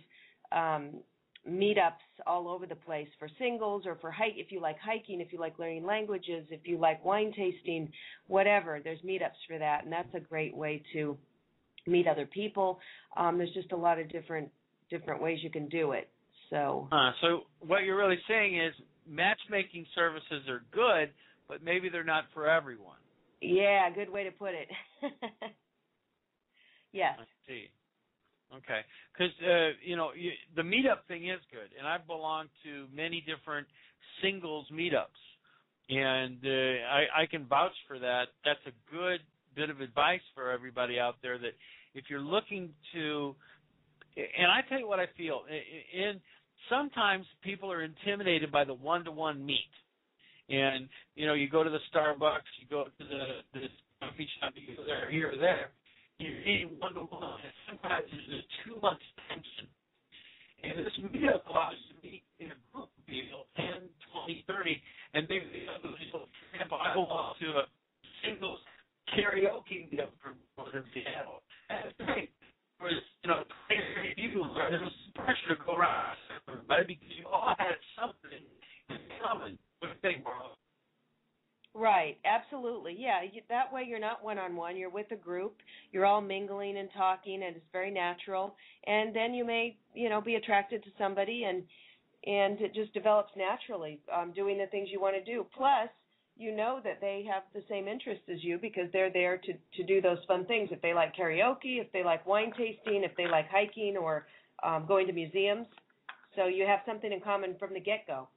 meetups all over the place for singles or for if you like hiking, if you like learning languages, if you like wine tasting, whatever. There's meetups for that, and that's a great way to meet other people. There's just a lot of different ways you can do it. So what you're really saying is matchmaking services are good, but maybe they're not for everyone. Yeah, good way to put it. Yes. I see. Okay, because the meetup thing is good, and I've belonged to many different singles meetups, and I can vouch for that. That's a good bit of advice for everybody out there, that if you're looking to, and I tell you what I feel, sometimes people are intimidated by the one-to-one meet, and you go to the Starbucks, you go to the coffee shop, you go there, here or there. You're eating one-to-one, and sometimes there's too much tension. And this meetup allows you to meet in a group of people, 10, 20, 30, and maybe for example, I belong to a singles karaoke meetup group in Seattle. That's great. Whereas, there's pressure to go around everybody because you all had something in common with the big world. Right, absolutely. Yeah, that way you're not one-on-one. You're with a group. You're all mingling and talking, and it's very natural. And then you may, be attracted to somebody, and it just develops naturally, doing the things you want to do. Plus, that they have the same interests as you because they're there to do those fun things. If they like karaoke, if they like wine tasting, if they like hiking or going to museums. So you have something in common from the get-go.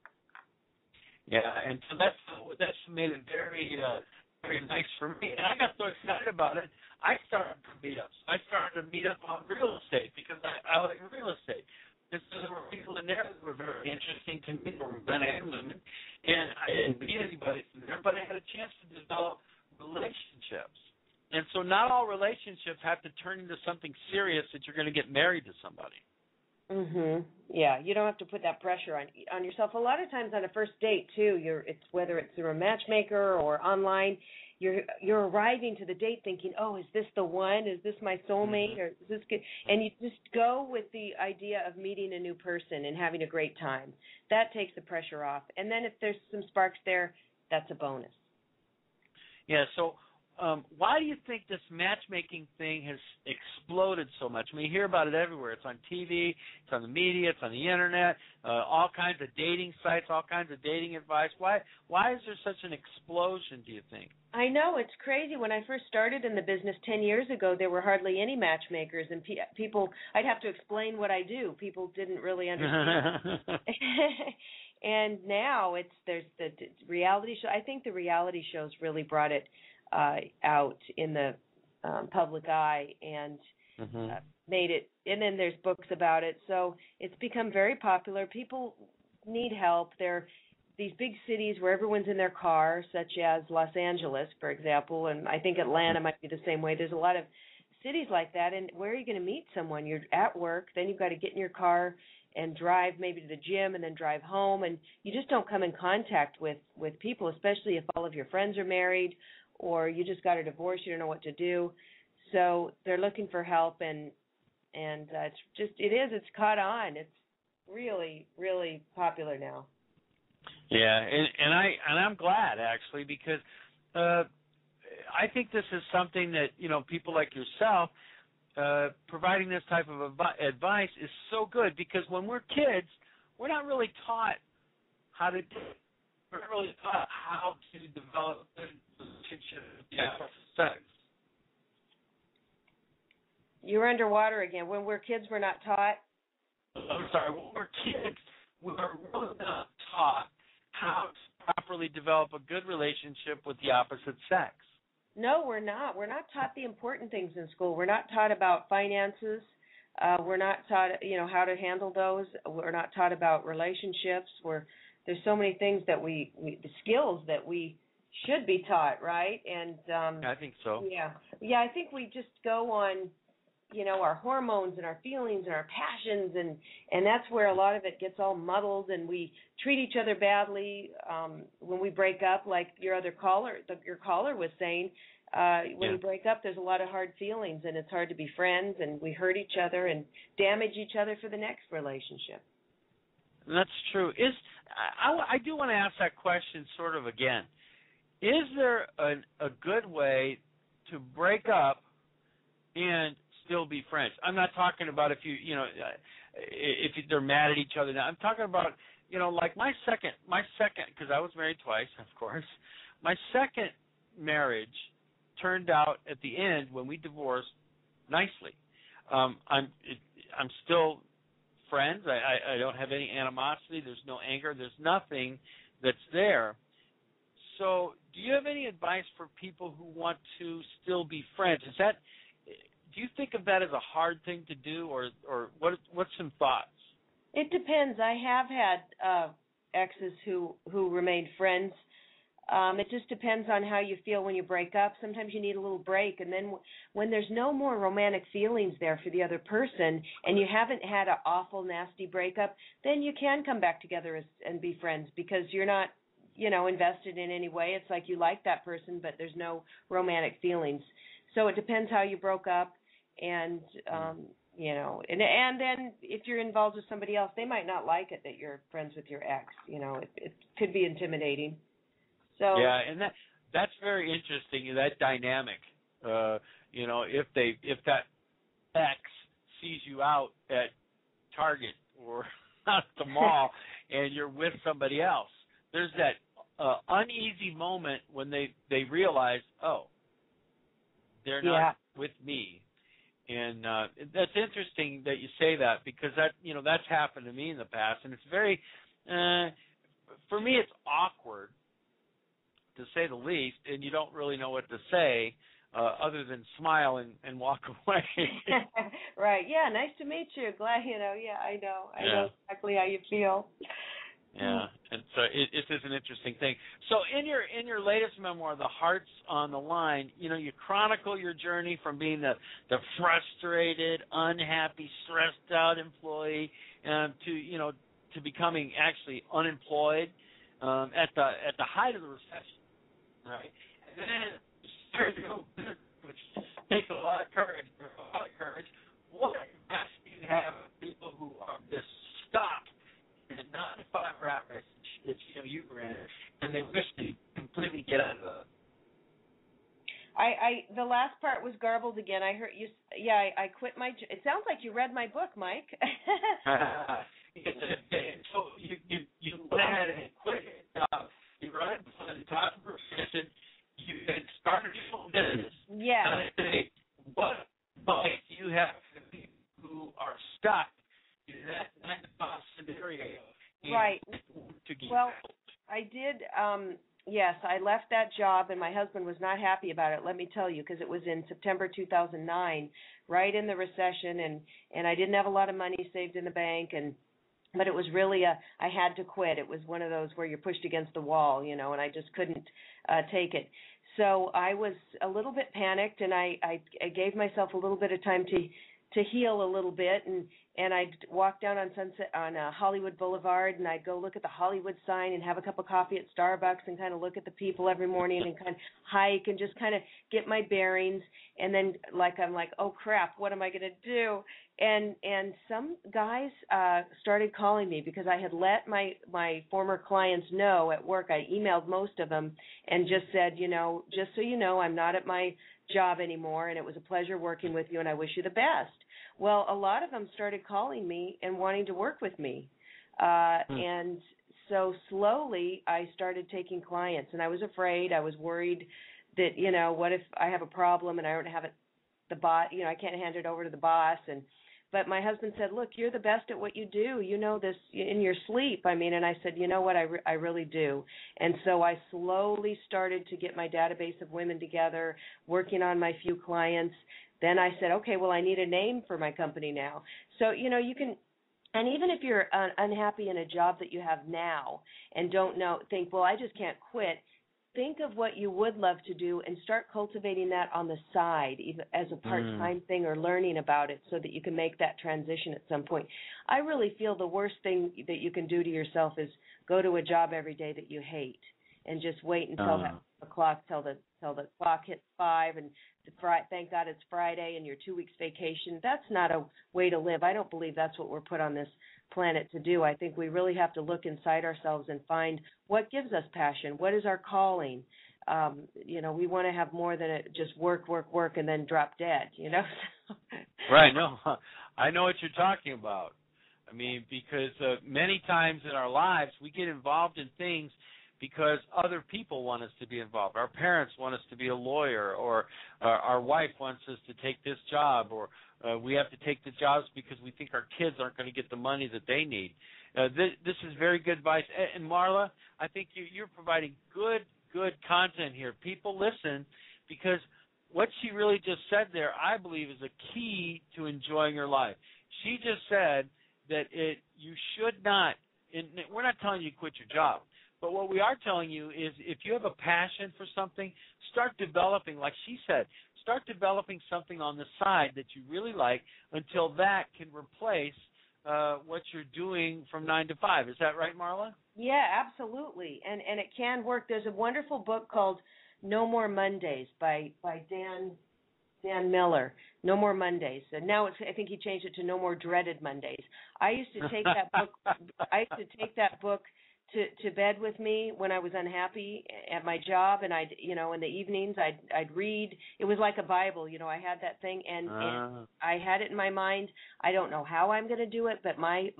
Yeah, and so that's made it very very nice for me. And I got so excited about it, I started meetups. I started a meetup on real estate because I like real estate. And so there were people in there that were very interesting to me, were men and women, and I didn't meet anybody from there, but I had a chance to develop relationships. And so not all relationships have to turn into something serious that you're going to get married to somebody. Mhm. Yeah, you don't have to put that pressure on yourself. A lot of times on a first date too, it's whether it's through a matchmaker or online, you're arriving to the date thinking, "Oh, is this the one? Is this my soulmate? Or is this good?" And you just go with the idea of meeting a new person and having a great time. That takes the pressure off. And then if there's some sparks there, that's a bonus. Yeah, so why do you think this matchmaking thing has exploded so much? I mean, you hear about it everywhere. It's on TV, it's on the media, it's on the Internet, all kinds of dating sites, all kinds of dating advice. Why is there such an explosion, do you think? I know, it's crazy. When I first started in the business 10 years ago, there were hardly any matchmakers, and people, I'd have to explain what I do. People didn't really understand. And now there's the reality show. I think the reality shows really brought it out in the public eye and made it, and then there's books about it, so it's become very popular. People need help. They're these big cities where everyone's in their car, such as Los Angeles, for example, and I think Atlanta might be the same way. There's a lot of cities like that, and where are you going to meet someone? You're at work, then you've got to get in your car and drive maybe to the gym and then drive home, and you just don't come in contact with people, especially if all of your friends are married or you just got a divorce, you don't know what to do. So they're looking for help, and it's caught on. It's really, really popular now. Yeah, and I'm glad actually, because I think this is something that, you know, people like yourself providing this type of advice is so good, because when we're kids, we're not really taught how to we're not really taught how to develop a relationship with the opposite sex. You're underwater again. When we're kids, we're not taught. I'm sorry. When we're kids, we're really not taught how to properly develop a good relationship with the opposite sex. No, we're not. We're not taught the important things in school. We're not taught about finances. We're not taught, you know, how to handle those. We're not taught about relationships. There's so many things that the skills that we should be taught, right? And I think so. Yeah. I think we just go on, you know, our hormones and our feelings and our passions, and that's where a lot of it gets all muddled, and we treat each other badly when we break up, like your caller was saying. When you break up, there's a lot of hard feelings, and it's hard to be friends, and we hurt each other and damage each other for the next relationship. That's true. I do want to ask that question sort of again. Is there a good way to break up and still be friends? I'm not talking about if they're mad at each other now. I'm talking about, you know, like my second, because I was married twice, of course. My second marriage turned out at the end, when we divorced, nicely. I'm still friends. I don't have any animosity. There's no anger. There's nothing that's there. So, do you have any advice for people who want to still be friends? Do you think of that as a hard thing to do, or what's some thoughts? It depends. I have had exes who remained friends. It just depends on how you feel when you break up. Sometimes you need a little break, and then when there's no more romantic feelings there for the other person, and you haven't had an awful, nasty breakup, then you can come back together and be friends, because you're not, you know, invested in any way. It's like you like that person, but there's no romantic feelings. So it depends how you broke up, and you know, and then if you're involved with somebody else, they might not like it that you're friends with your ex. You know, it could be intimidating. So yeah, and that's very interesting, that dynamic. You know, if that ex sees you out at Target or at the mall and you're with somebody else, there's that uneasy moment when they realize, oh, they're not with me. And that's interesting that you say that, because that's happened to me in the past, and it's very, for me, it's awkward, to say the least, and you don't really know what to say other than smile and walk away. Right. Yeah. Nice to meet you. Glad, you know. Yeah, I know. I know exactly how you feel. Yeah, and so it is an interesting thing. So in your latest memoir, The Heart's on the Line, you know, you chronicle your journey from being the frustrated, unhappy, stressed out employee to becoming actually unemployed at the height of the recession. Right, and then which takes a lot of courage. What advice do you have for people who are just stuck in a 9-to-5 rat race that you were in, and they wish to completely get out of it? The last part was garbled again. I heard you. Yeah, I quit my. It sounds like you read my book, Mike. So you went ahead and quit your job. You run it for the top profession. You started your own business. Yeah. And I say, what advice do you have for people who are stuck in that 9-to-5 scenario? Right. Well, I did. Yes, I left that job, and my husband was not happy about it. Let me tell you, because it was in September 2009, right in the recession, and I didn't have a lot of money saved in the bank, but it was really I had to quit. It was one of those where you're pushed against the wall, you know, and I just couldn't take it. So I was a little bit panicked, and I gave myself a little bit of time to heal a little bit, and I'd walk down on Hollywood Boulevard, and I'd go look at the Hollywood sign and have a cup of coffee at Starbucks and kind of look at the people every morning and kind of hike and just kind of get my bearings. And then I'm like, oh crap, what am I going to do? And some guys started calling me because I had let my former clients know at work. I emailed most of them and just said, just so you know, I'm not at my job anymore, and it was a pleasure working with you, and I wish you the best. Well, a lot of them started calling me and wanting to work with me. And so slowly I started taking clients, and I was afraid. I was worried that, what if I have a problem and I don't have it, I can't hand it over to the boss. But my husband said, look, you're the best at what you do. You know this in your sleep. And I said, you know what, I really do. And so I slowly started to get my database of women together, working on my few clients. Then I said, okay, well, I need a name for my company now. So, you can, and even if you're unhappy in a job that you have now and think, well, I just can't quit, think of what you would love to do and start cultivating that on the side, even as a part-time thing, or learning about it so that you can make that transition at some point. I really feel the worst thing that you can do to yourself is go to a job every day that you hate and just wait until the clock till the clock hits 5 and thank God it's Friday and your 2 weeks vacation. That's not a way to live. I don't believe that's what we're put on this planet to do. I think we really have to look inside ourselves and find what gives us passion. What is our calling? We want to have more than just work, and then drop dead, Right. No, I know what you're talking about. Because many times in our lives we get involved in things because other people want us to be involved. Our parents want us to be a lawyer, or our wife wants us to take this job, or we have to take the jobs because we think our kids aren't going to get the money that they need. This is very good advice. And Marla, I think you're providing good content here. People listen, because what she really just said there, I believe, is a key to enjoying your life. She just said that you should not, and we're not telling you to quit your job, but what we are telling you is if you have a passion for something, start developing, like she said, start developing something on the side that you really like until that can replace what you're doing from 9 to 5. Is that right, Marla? Yeah, absolutely. And it can work. There's a wonderful book called No More Mondays by Dan Miller. No More Mondays. And now I think he changed it to No More Dreaded Mondays. I used to take that book to bed with me when I was unhappy at my job, and I'd, in the evenings I'd read. It was like a Bible, I had that thing, and I had it in my mind. I don't know how I'm going to do it, but my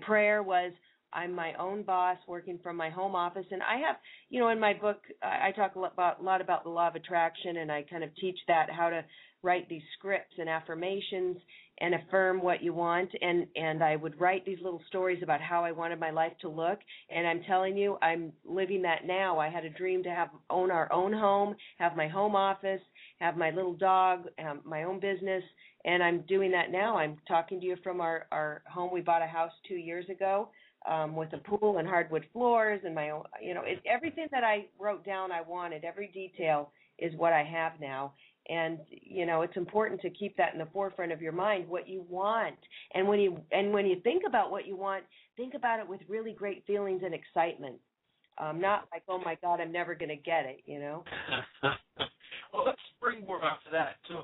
prayer was, I'm my own boss working from my home office. And I have, in my book, I talk a lot about the law of attraction, and I kind of teach that, how to write these scripts and affirmations and affirm what you want. And I would write these little stories about how I wanted my life to look. And I'm telling you, I'm living that now. I had a dream to own our own home, have my home office, have my little dog, my own business. And I'm doing that now. I'm talking to you from our home. We bought a house 2 years ago. With a pool and hardwood floors and my own, everything that I wrote down I wanted, every detail is what I have now. And, it's important to keep that in the forefront of your mind, what you want. And when you think about what you want, think about it with really great feelings and excitement. Not like, oh my God, I'm never going to get it, Well, let's springboard off of that too.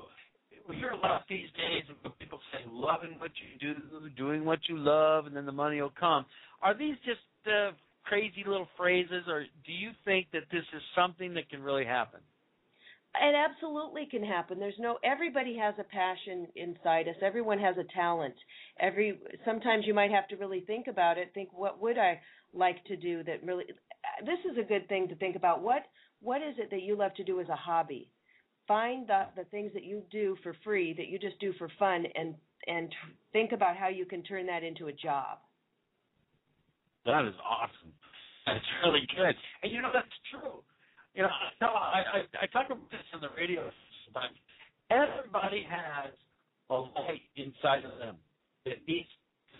We hear a lot these days of people saying, loving what you do, doing what you love, and then the money will come. Are these just crazy little phrases, or do you think that this is something that can really happen? It absolutely can happen. Everybody has a passion inside us. Everyone has a talent. Sometimes you might have to really think about it. Think, what would I like to do that really? This is a good thing to think about. What is it that you love to do as a hobby? Find the things that you do for free, that you just do for fun, and think about how you can turn that into a job. That is awesome. That's really good. And that's true. I talk about this on the radio sometimes. Everybody has a light inside of them that needs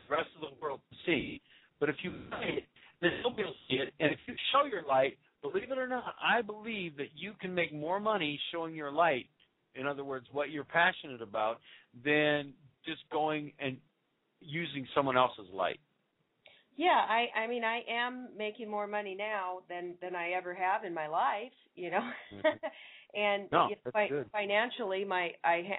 the rest of the world to see. But if you light it, then nobody will see it. And if you show your light, believe it or not, I believe that you can make more money showing your light, in other words, what you're passionate about, than just going and using someone else's light? Yeah, I mean, I am making more money now than I ever have in my life, you know. Mm-hmm. And that's good. Financially, I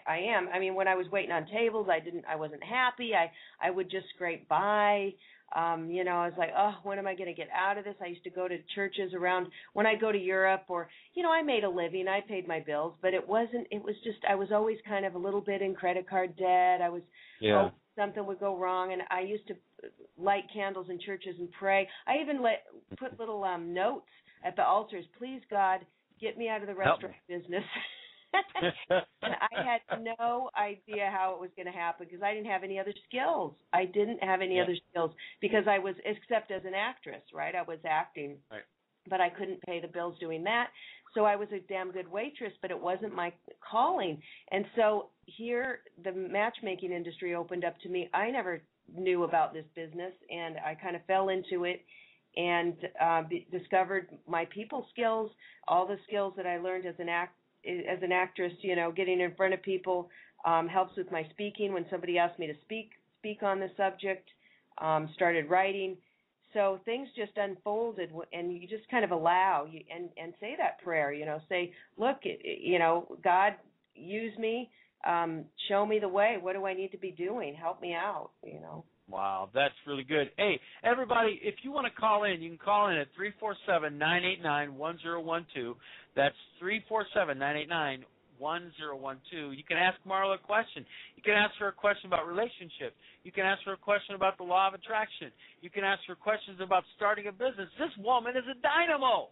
am. I mean, when I was waiting on tables, I wasn't happy. I would just scrape by. You know, I was like, oh, when am I going to get out of this? I used to go to churches around when I go to Europe, or, you know, I made a living. I paid my bills, but it was just, I was always kind of a little bit in credit card debt. I was hoping something would go wrong, and I used to light candles in churches and pray. I even put little notes at the altars, please, God, get me out of the restaurant business. And I had no idea how it was going to happen because I didn't have any other skills. Other skills because I was, except as an actress, right? I was acting, but I couldn't pay the bills doing that. So I was a damn good waitress, but it wasn't my calling. And so here, the matchmaking industry opened up to me. I never knew about this business, and I kind of fell into it and discovered my people skills, all the skills that I learned as an actress, you know, getting in front of people helps with my speaking. When somebody asked me to speak on the subject, started writing. So things just unfolded, and you just kind of allow and say that prayer, you know, say, look, you know, God, use me, show me the way. What do I need to be doing? Help me out, you know. Wow, that's really good. Hey, everybody, if you want to call in, you can call in at 347-989-1012. That's 347-989-1012. You can ask Marla a question. You can ask her a question about relationships. You can ask her a question about the law of attraction. You can ask her questions about starting a business. This woman is a dynamo.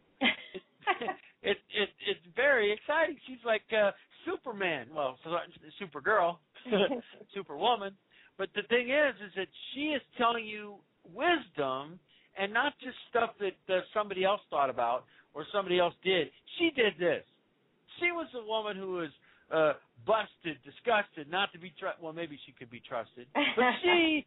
It's very exciting. She's like Superman. Well, Supergirl, Superwoman. But the thing is that she is telling you wisdom and not just stuff that somebody else thought about or somebody else did. She did this. She was a woman who was busted, disgusted, not to be trusted. Well, maybe she could be trusted. But she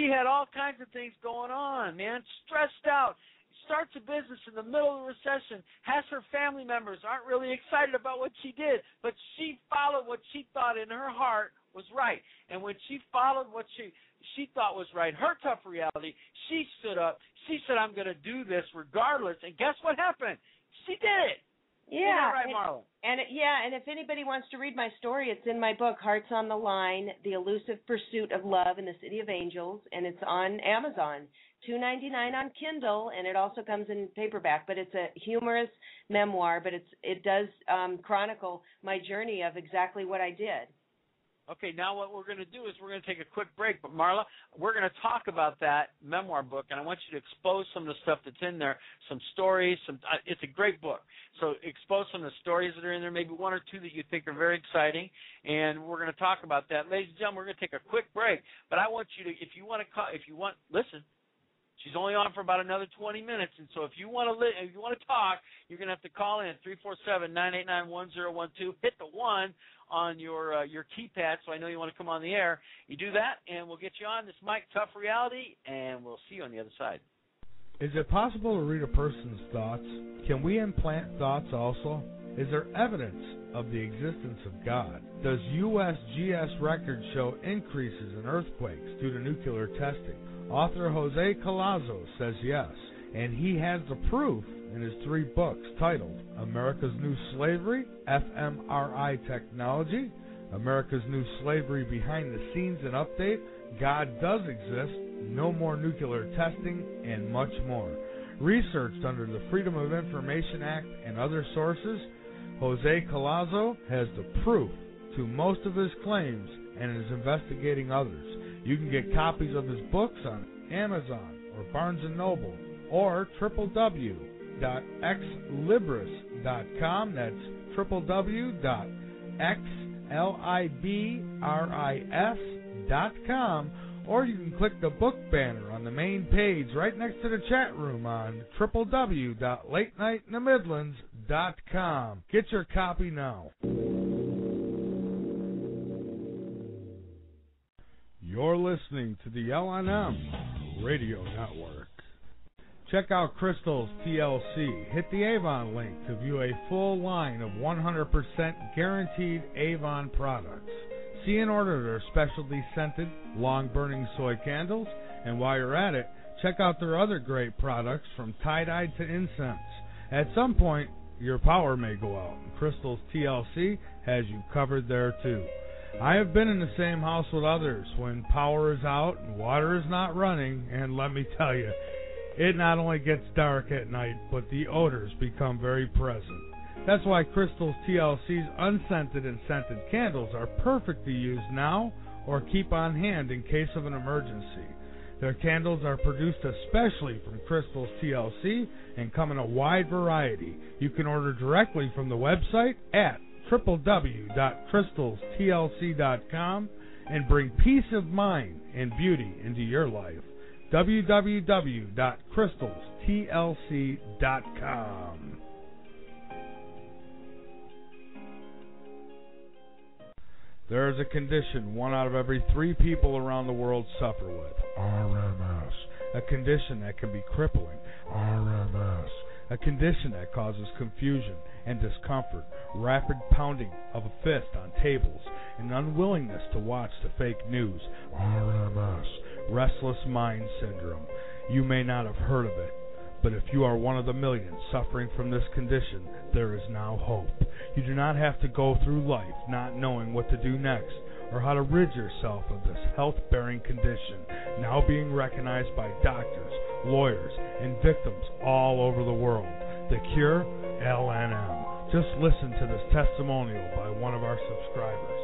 had all kinds of things going on, man, stressed out. Starts a business in the middle of a recession, has her family members aren't really excited about what she did, but she followed what she thought in her heart was right. And when she followed what she thought was right, her tough reality, she stood up. She said, I'm going to do this regardless. And guess what happened? She did it. Yeah. Isn't that right, Marla? And if anybody wants to read my story, it's in my book, Hearts on the Line, The Elusive Pursuit of Love in the City of Angels, and it's on Amazon. $2.99 on Kindle, and it also comes in paperback. But it's a humorous memoir, but it does chronicle my journey of exactly what I did. Okay, now what we're going to do is we're going to take a quick break. But, Marla, we're going to talk about that memoir book, and I want you to expose some of the stuff that's in there, some stories. It's a great book. So expose some of the stories that are in there, maybe one or two that you think are very exciting, and we're going to talk about that. Ladies and gentlemen, we're going to take a quick break. But I want you to, listen. She's only on for about another 20 minutes, and so if you want to talk, you're going to have to call in 347-989-1012. Hit the 1 on your keypad, so I know you want to come on the air. You do that, and we'll get you on. This is Mike, Tough Reality, and we'll see you on the other side. Is it possible to read a person's thoughts? Can we implant thoughts also? Is there evidence of the existence of God? Does USGS records show increases in earthquakes due to nuclear testing? Author Jose Collazo says yes, and he has the proof in his 3 books titled America's New Slavery, fMRI Technology, America's New Slavery Behind the Scenes and Update, God Does Exist, No More Nuclear Testing, and much more. Researched under the Freedom of Information Act and other sources, Jose Collazo has the proof to most of his claims and is investigating others. You can get copies of his books on Amazon or Barnes & Noble or www.xlibris.com. That's www.xlibris.com. Or you can click the book banner on the main page right next to the chat room on www.latenightinthemidlands.com. Get your copy now. You're listening to the LNM Radio Network. Check out Crystal's TLC. Hit the Avon link to view a full line of 100% guaranteed Avon products. TLC and order their specialty scented, long-burning soy candles. And while you're at it, check out their other great products from tie-dye to incense. At some point, your power may go out, and Crystal's TLC has you covered there too. I have been in the same house with others when power is out and water is not running, and let me tell you, it not only gets dark at night, but the odors become very present. That's why Crystal's TLC's unscented and scented candles are perfect to use now or keep on hand in case of an emergency. Their candles are produced especially from Crystal's TLC and come in a wide variety. You can order directly from the website at www.crystalstlc.com and bring peace of mind and beauty into your life. www.crystalstlc.com. There is a condition 1 out of every 3 people around the world suffer with. RMS. A condition that can be crippling. RMS. A condition that causes confusion and discomfort, rapid pounding of a fist on tables, and unwillingness to watch the fake news. RMS. Restless mind syndrome. You may not have heard of it, but if you are one of the millions suffering from this condition, there is now hope. You do not have to go through life not knowing what to do next or how to rid yourself of this health-bearing condition, now being recognized by doctors, lawyers, and victims all over the world. The cure? LNM. Just listen to this testimonial by one of our subscribers.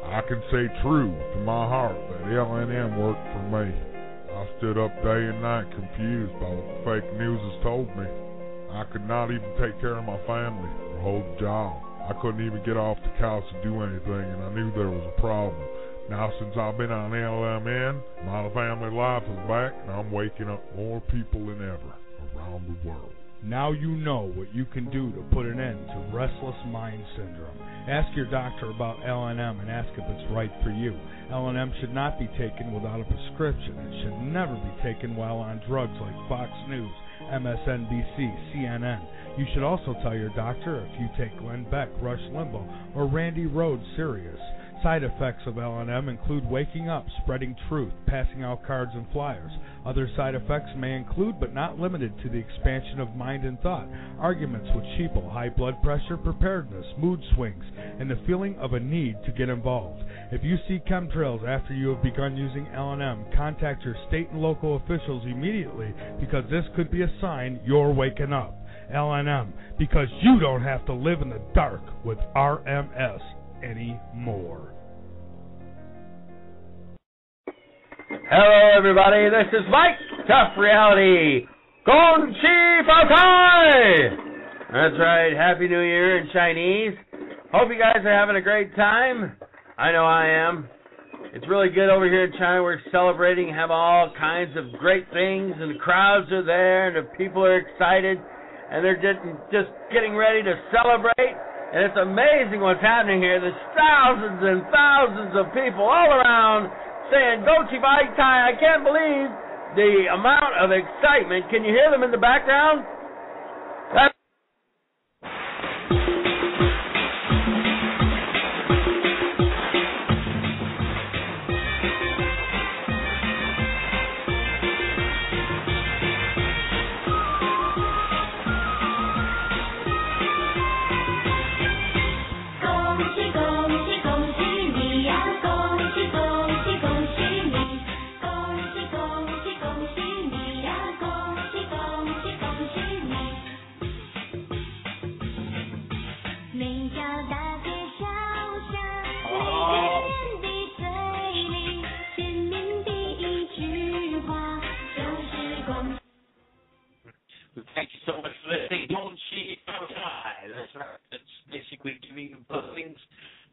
I can say true to my heart that LNM worked for me. I stood up day and night confused by what the fake news has told me. I could not even take care of my family or hold a job. I couldn't even get off the couch to do anything, and I knew there was a problem. Now, since I've been on LMN, my family life is back, and I'm waking up more people than ever around the world. Now you know what you can do to put an end to restless mind syndrome. Ask your doctor about LNM and ask if it's right for you. LNM should not be taken without a prescription. It should never be taken while on drugs like Fox News, MSNBC, CNN. You should also tell your doctor if you take Glenn Beck, Rush Limbaugh, or Randy Rhoads serious. Side effects of LNM include waking up, spreading truth, passing out cards and flyers. Other side effects may include, but not limited to, the expansion of mind and thought, arguments with sheeple, high blood pressure, preparedness, mood swings, and the feeling of a need to get involved. If you see chemtrails after you have begun using LNM, contact your state and local officials immediately, because this could be a sign you're waking up. LNM, because you don't have to live in the dark with RMS anymore. Hello, everybody. This is Mike, Tough Reality. Gong Chi Fao Tai! That's right. Happy New Year in Chinese. Hope you guys are having a great time. I know I am. It's really good over here in China. We're celebrating, have all kinds of great things, and the crowds are there, and the people are excited, and they're just getting ready to celebrate. And it's amazing what's happening here. There's thousands and thousands of people all around saying, "Go Chi Fai Tai." I can't believe the amount of excitement. Can you hear them in the background? That's Thank you so much for listening. Don't cheat. That's right. That's basically giving you blessings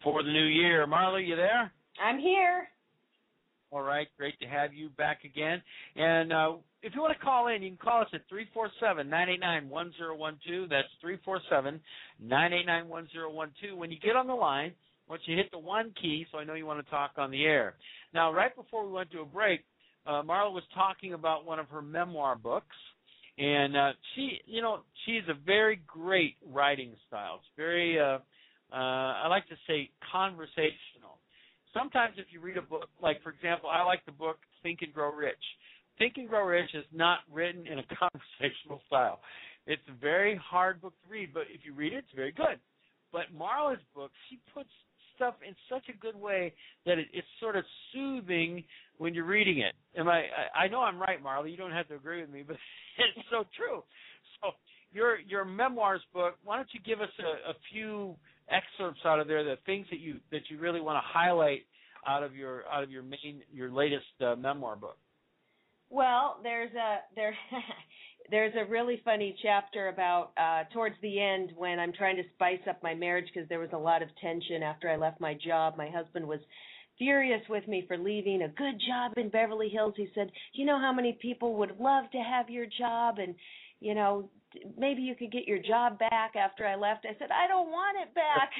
for the new year. Marla, you there? I'm here. All right. Great to have you back again. And if you want to call in, you can call us at 347-989-1012. That's 347-989-1012. When you get on the line, once you hit the 1 key, so I know you want to talk on the air. Now, right before we went to a break, Marla was talking about one of her memoir books. And she's a very great writing style. It's very, I like to say, conversational. sometimes if you read a book, like, for example, I like the book Think and Grow Rich. Think and Grow Rich is not written in a conversational style. It's a very hard book to read, but if you read it, it's very good. But Marla's book, she puts stuff in such a good way that it's sort of soothing when you're reading it. I know I'm right, Marla. You don't have to agree with me, but it's so true. So your memoirs book, why don't you give us a few excerpts out of there, the things that you really want to highlight out of your latest memoir book? Well, there's a really funny chapter about towards the end when I'm trying to spice up my marriage because there was a lot of tension after I left my job. My husband was furious with me for leaving a good job in Beverly Hills. He said, "You know how many people would love to have your job, and you know maybe you could get your job back after I left." I said, "I don't want it back."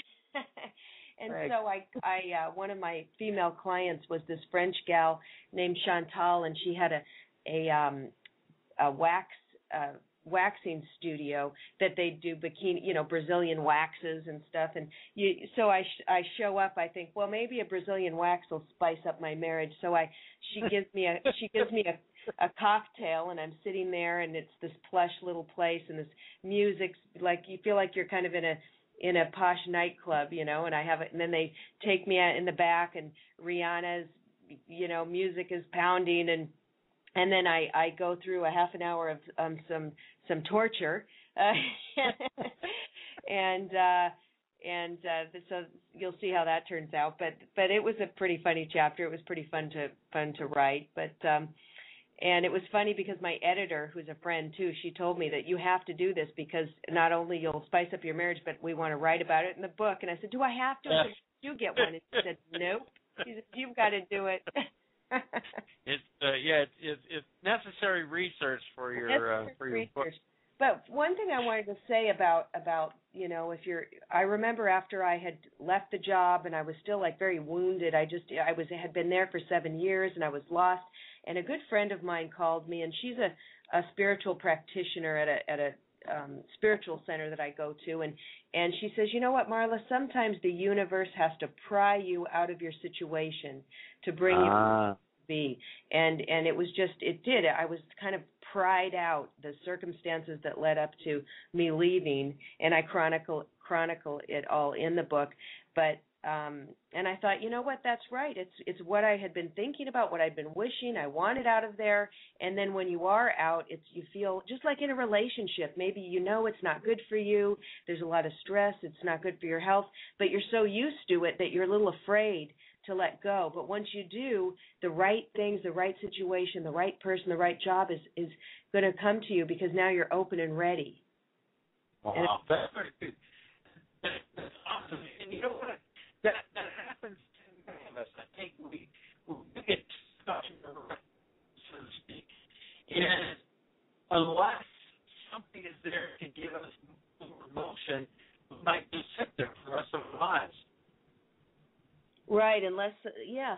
And right. So I one of my female clients was this French gal named Chantal, and she had a waxing studio that they do bikini, Brazilian waxes and stuff. And so I show up. I think, well, maybe a Brazilian wax will spice up my marriage. So she gives me a cocktail, and I'm sitting there, and it's this plush little place, and this music's like you feel like you're kind of in a posh nightclub, and I have it, and then they take me out in the back, and Rihanna's, music is pounding, and then I go through a half an hour of some torture, so you'll see how that turns out. But it was a pretty funny chapter. It was pretty fun to write, but. And it was funny because my editor, who's a friend too, she told me that you have to do this because not only you'll spice up your marriage, but we want to write about it in the book. And I said, "Do I have to?" I said, "You get one." And she said, "Nope." She said, "You've got to do it." It's necessary research for your book. But one thing I wanted to say about I remember after I had left the job and I was still like very wounded. I had been there for 7 years and I was lost. And a good friend of mine called me, and she's a spiritual practitioner at a spiritual center that I go to, and she says, "You know what, Marla? Sometimes the universe has to pry you out of your situation to bring you to be." And it did. I was kind of pried out, the circumstances that led up to me leaving, and I chronicle it all in the book. But and I thought, you know what, that's right. It's what I had been thinking about, what I'd been wishing. I wanted out of there. And then when you are out, you feel just like in a relationship. Maybe it's not good for you. There's a lot of stress. It's not good for your health. But you're so used to it that you're a little afraid to let go. But once you do, the right things, the right situation, the right person, the right job is going to come to you because now you're open and ready. Wow, that's very good. That's awesome. And you know what? That happens to many of us. I think we get stuck in the rut, so to speak. And unless something is there to give us more emotion, we might just sit there for the rest of our lives. Right,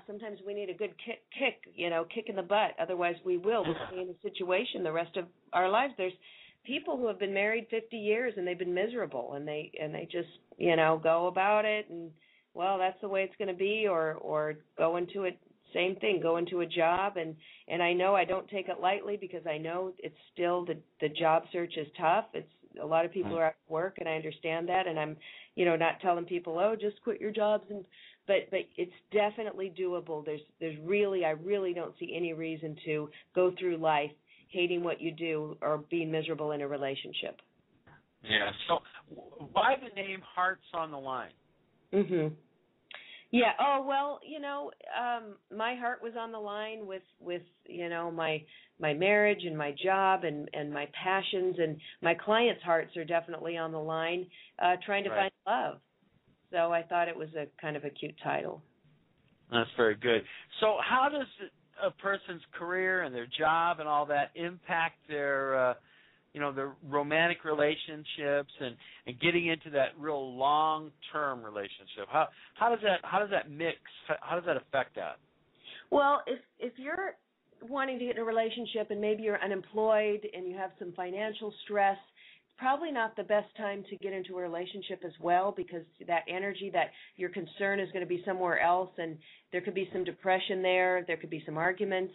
sometimes we need a good kick in the butt. Otherwise we'll stay in a situation the rest of our lives. There's people who have been married 50 years and they've been miserable, and they just, go about it and, well, that's the way it's going to be, or go into it, same thing, go into a job. And I know I don't take it lightly because I know it's still the job search is tough. It's a lot of people are at work, and I understand that. And I'm, not telling people, oh, just quit your jobs. But it's definitely doable. I really don't see any reason to go through life hating what you do or being miserable in a relationship. Yeah. So why the name Hearts on the Line? Mhm. Yeah. Oh well, my heart was on the line with my marriage and my job and my passions, and my clients' hearts are definitely on the line, trying to find love. So I thought it was a kind of a cute title. That's very good. So how does a person's career and their job and all that impact their their romantic relationships and getting into that real long-term relationship? How does that mix? How does that affect that? Well, if you're wanting to get in a relationship and maybe you're unemployed and you have some financial stress, probably not the best time to get into a relationship as well, because that energy, that your concern is going to be somewhere else, and there could be some depression there. There could be some arguments.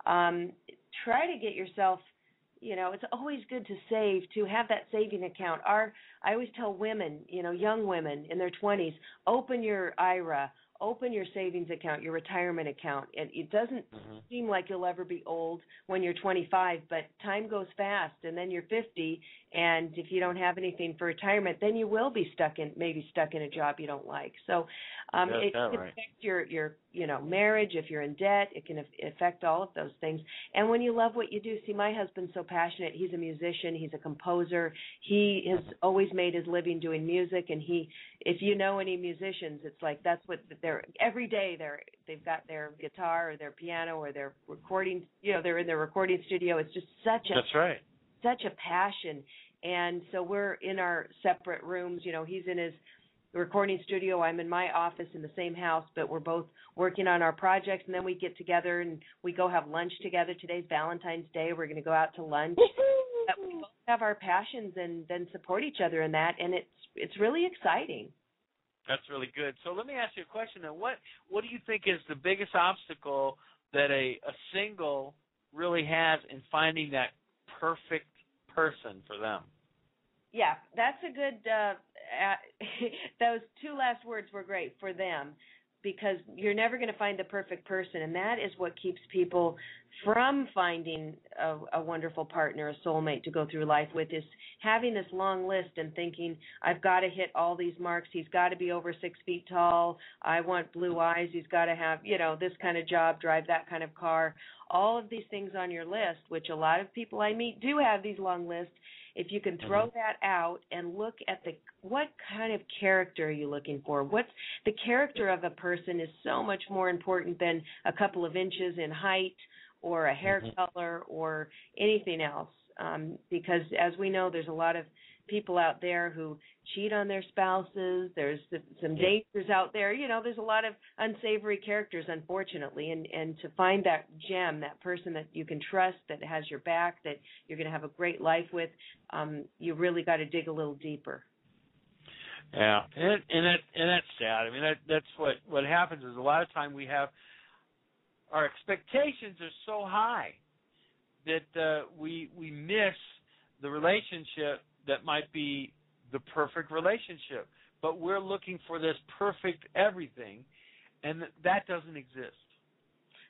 Try to get yourself, it's always good to save, to have that saving account. I always tell women, young women in their 20s, open your IRA, open your savings account, your retirement account. It doesn't seem like you'll ever be old when you're 25, but time goes fast, and then you're 50, and if you don't have anything for retirement, then you will be maybe stuck in a job you don't like. So it can affect your marriage. If you're in debt, it can affect all of those things. And when you love what you do, see, my husband's so passionate. He's a musician. He's a composer. He has always made his living doing music, and if you know any musicians, it's like that's what every day they've got their guitar or their piano or their recording, they're in their recording studio. It's just such a passion. And so we're in our separate rooms. He's in his recording studio. I'm in my office in the same house, but we're both working on our projects, and then we get together and we go have lunch together. Today's Valentine's Day. We're going to go out to lunch. We both have our passions and then support each other in that, and it's really exciting. That's really good. So let me ask you a question then. What do you think is the biggest obstacle that a single really has in finding that perfect person for them? Yeah, that's a good those two last words were great, for them, because you're never going to find the perfect person, and that is what keeps people from finding a wonderful partner, a soulmate to go through life with, is having this long list and thinking, I've got to hit all these marks. He's got to be over 6 feet tall. I want blue eyes. He's got to have, this kind of job, drive that kind of car. All of these things on your list, which a lot of people I meet do have these long lists. If you can throw that out and look at what kind of character are you looking for? What's the character of a person is so much more important than a couple of inches in height or a hair color or anything else. Because as we know, there's a lot of people out there who cheat on their spouses. There's some dangers out there. There's a lot of unsavory characters, unfortunately. And to find that gem, that person that you can trust, that has your back, that you're going to have a great life with, you really got to dig a little deeper. Yeah, and that's sad. I mean, that's what happens is a lot of time we have our expectations are so high that we miss the relationship that might be the perfect relationship. But we're looking for this perfect everything, and that doesn't exist.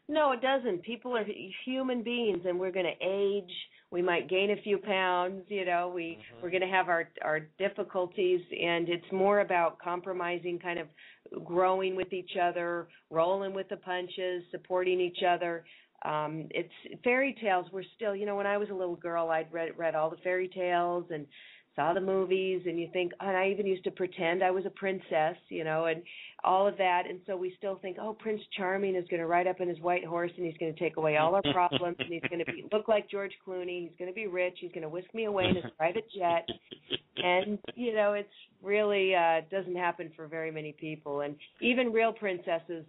No, it doesn't. People are human beings, and we're going to age. We might gain a few pounds. We're going to have our difficulties, and it's more about compromising, kind of growing with each other, rolling with the punches, supporting each other. It's fairy tales. We're still, when I was a little girl, I'd read all the fairy tales and saw the movies, and you think, and I even used to pretend I was a princess, and all of that. And so we still think, Prince Charming is going to ride up on his white horse, and he's going to take away all our problems, and he's going to look like George Clooney. He's going to be rich. He's going to whisk me away in his private jet. And, it's really doesn't happen for very many people. And even real princesses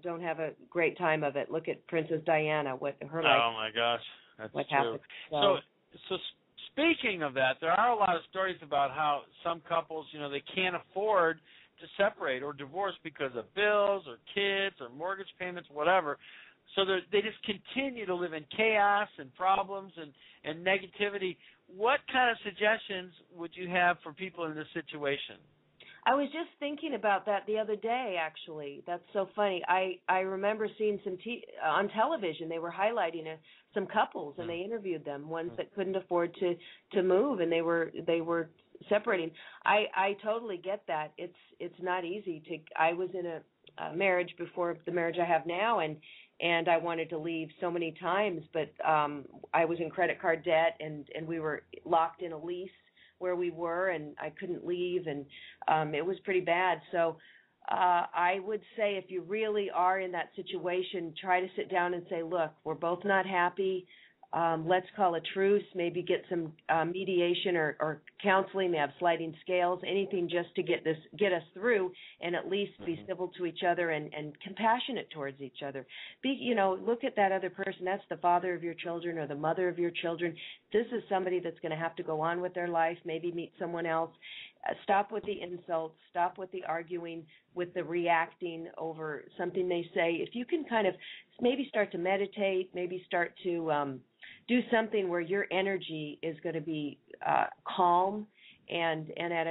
don't have a great time of it. Look at Princess Diana, what her life. Oh, my gosh. That's what true. happened. So speaking of that, there are a lot of stories about how some couples, they can't afford to separate or divorce because of bills or kids or mortgage payments, whatever. So they just continue to live in chaos and problems and negativity. What kind of suggestions would you have for people in this situation? I was just thinking about that the other day, actually. That's so funny. I remember seeing some on television. They were highlighting some couples, and they interviewed them, ones that couldn't afford to move, and they were separating. I totally get that. It's not easy to. I was in a marriage before the marriage I have now, and I wanted to leave so many times, but I was in credit card debt, and we were locked in a lease where we were, and I couldn't leave, and it was pretty bad. So I would say if you really are in that situation, try to sit down and say, look, we're both not happy. let's call a truce, maybe get some mediation or counseling, they have sliding scales, anything just to get us through, and at least be civil to each other and compassionate towards each other. Look at that other person. That's the father of your children or the mother of your children. This is somebody that's going to have to go on with their life, maybe meet someone else. Stop with the insults. Stop with the arguing, with the reacting over something they say. If you can kind of maybe start to meditate, maybe start to do something where your energy is going to be calm and at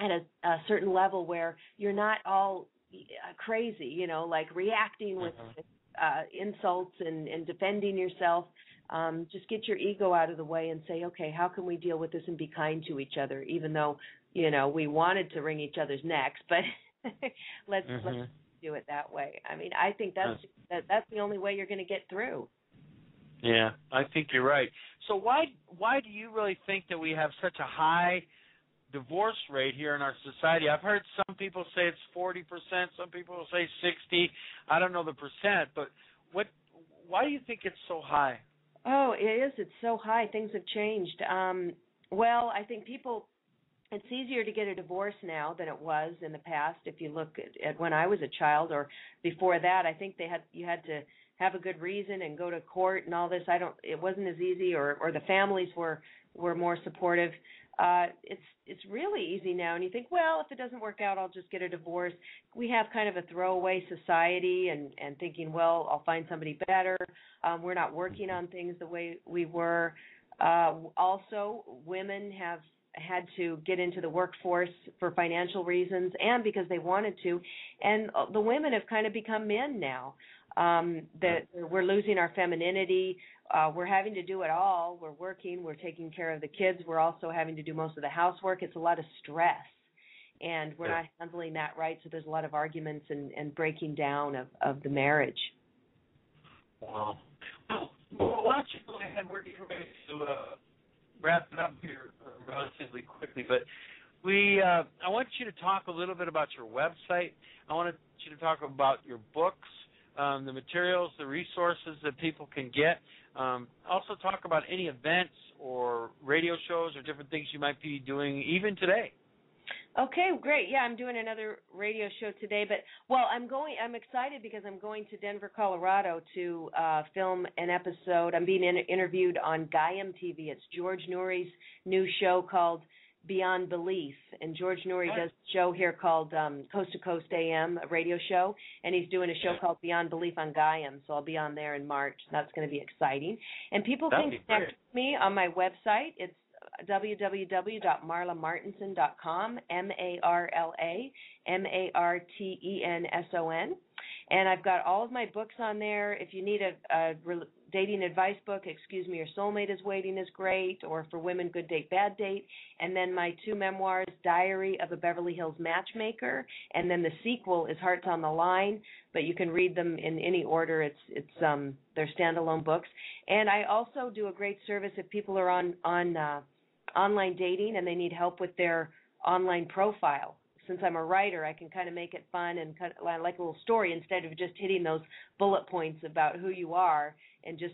a certain level where you're not all crazy, like reacting with insults and defending yourself. Just get your ego out of the way and say, okay, how can we deal with this and be kind to each other, even though, we wanted to wring each other's necks, but let's do it that way. I mean, I think that's the only way you're going to get through. Yeah, I think you're right. So why do you really think that we have such a high divorce rate here in our society? I've heard some people say it's 40%, some people will say 60%. I don't know the percent, but why do you think it's so high? Oh, it is. It's so high. Things have changed. Well, I think it's easier to get a divorce now than it was in the past. If you look at when I was a child or before that, I think you had to have a good reason and go to court and all this. It wasn't as easy, or the families were more supportive. It's really easy now, and you think, well, if it doesn't work out, I'll just get a divorce. We have kind of a throwaway society and thinking, well, I'll find somebody better. We're not working on things the way we were. Also, women have had to get into the workforce for financial reasons and because they wanted to, and the women have kind of become men now. That we're losing our femininity. We're having to do it all. We're working. We're taking care of the kids. We're also having to do most of the housework. It's a lot of stress, and we're not handling that right. So there's a lot of arguments and breaking down of the marriage. Wow. Well, why don't you go ahead? We're getting ready to wrap it up here relatively quickly, but I want you to talk a little bit about your website. I want you to talk about your books. The materials, the resources that people can get. Also talk about any events or radio shows or different things you might be doing even today. Okay, great. Yeah, I'm doing another radio show today, but I'm excited because I'm going to Denver, Colorado to film an episode. I'm being interviewed on Gaiam TV. It's George Nouri's new show called Beyond Belief, and George Nouri does a show here called Coast to Coast AM, a radio show, and he's doing a show called Beyond Belief on Gaiam, so I'll be on there in March. That's going to be exciting. And people can connect with me on my website. It's www.marlamartenson.com, MarlaMartenson. And I've got all of my books on there. If you need a dating advice book, Excuse Me, Your Soulmate is Waiting is great, or for women, Good Date, Bad Date. And then my 2 memoirs, Diary of a Beverly Hills Matchmaker, and then the sequel is Hearts on the Line, but you can read them in any order. They're standalone books. And I also do a great service if people are on online dating and they need help with their online profile. Since I'm a writer, I can kind of make it fun and kind of like a little story instead of just hitting those bullet points about who you are and just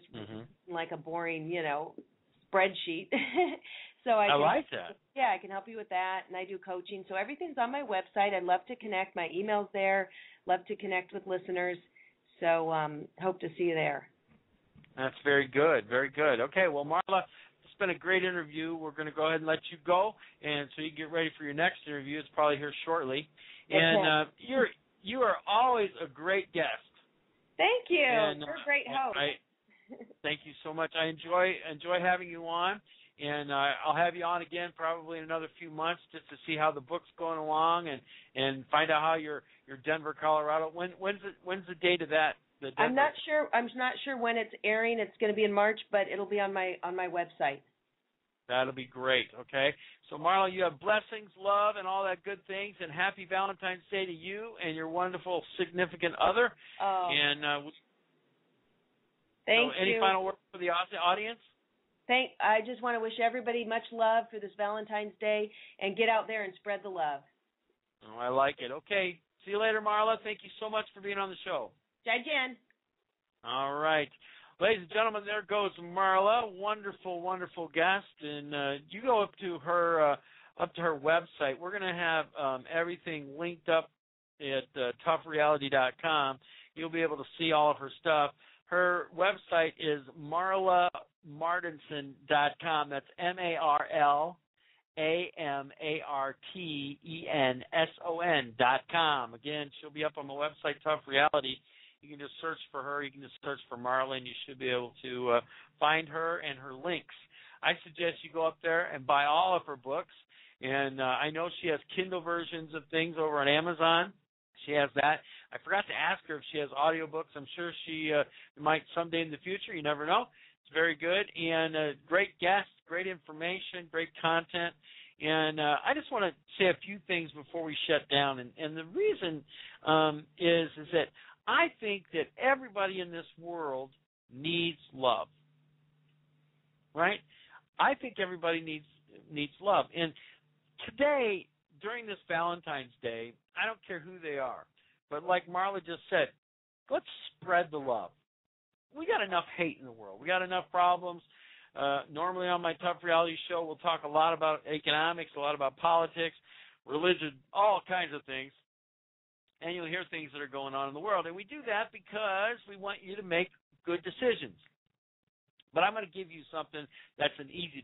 like a boring, spreadsheet. So I like that. Yeah, I can help you with that, and I do coaching. So everything's on my website. I'd love to connect. My email's there. Love to connect with listeners. So hope to see you there. That's very good. Very good. Okay, well, Marla, it's been a great interview. We're going to go ahead and let you go, and so you get ready for your next interview. It's probably here shortly. Okay. And you are always a great guest. Thank you. And, you're a great host. Thank you so much. I enjoy having you on, and I'll have you on again probably in another few months just to see how the book's going along and find out how your Denver, Colorado. When's the date of that? I'm not sure. I'm not sure when it's airing. It's going to be in March, but it'll be on my website. That'll be great. Okay. So Marla, you have blessings, love, and all that good things, and happy Valentine's Day to you and your wonderful significant other. Oh. And thank you. Any final words for the audience? I just want to wish everybody much love for this Valentine's Day, and get out there and spread the love. Oh, I like it. Okay. See you later, Marla. Thank you so much for being on the show. Jai Jen. All right. Ladies and gentlemen, there goes Marla, wonderful, wonderful guest, and you go up to her website. We're going to have everything linked up at toughreality.com. You'll be able to see all of her stuff. Her website is marlamartenson.com. That's MarlaMartenson.com. Again, she'll be up on the website, Tough Reality. You can just search for her. You can just search for Marla, and you should be able to find her and her links. I suggest you go up there and buy all of her books. And I know she has Kindle versions of things over on Amazon. She has that. I forgot to ask her if she has audiobooks. I'm sure she might someday in the future. You never know. It's very good. And great guests, great information, great content. And I just want to say a few things before we shut down. And the reason is that I think that everybody in this world needs love. Right? I think everybody needs love. And today, during this Valentine's Day, I don't care who they are, but like Marla just said, let's spread the love. We got enough hate in the world. We got enough problems. Normally on my Tough Reality show, we'll talk a lot about economics, a lot about politics, religion, all kinds of things. And you'll hear things that are going on in the world. And we do that because we want you to make good decisions. But I'm going to give you something that's an easy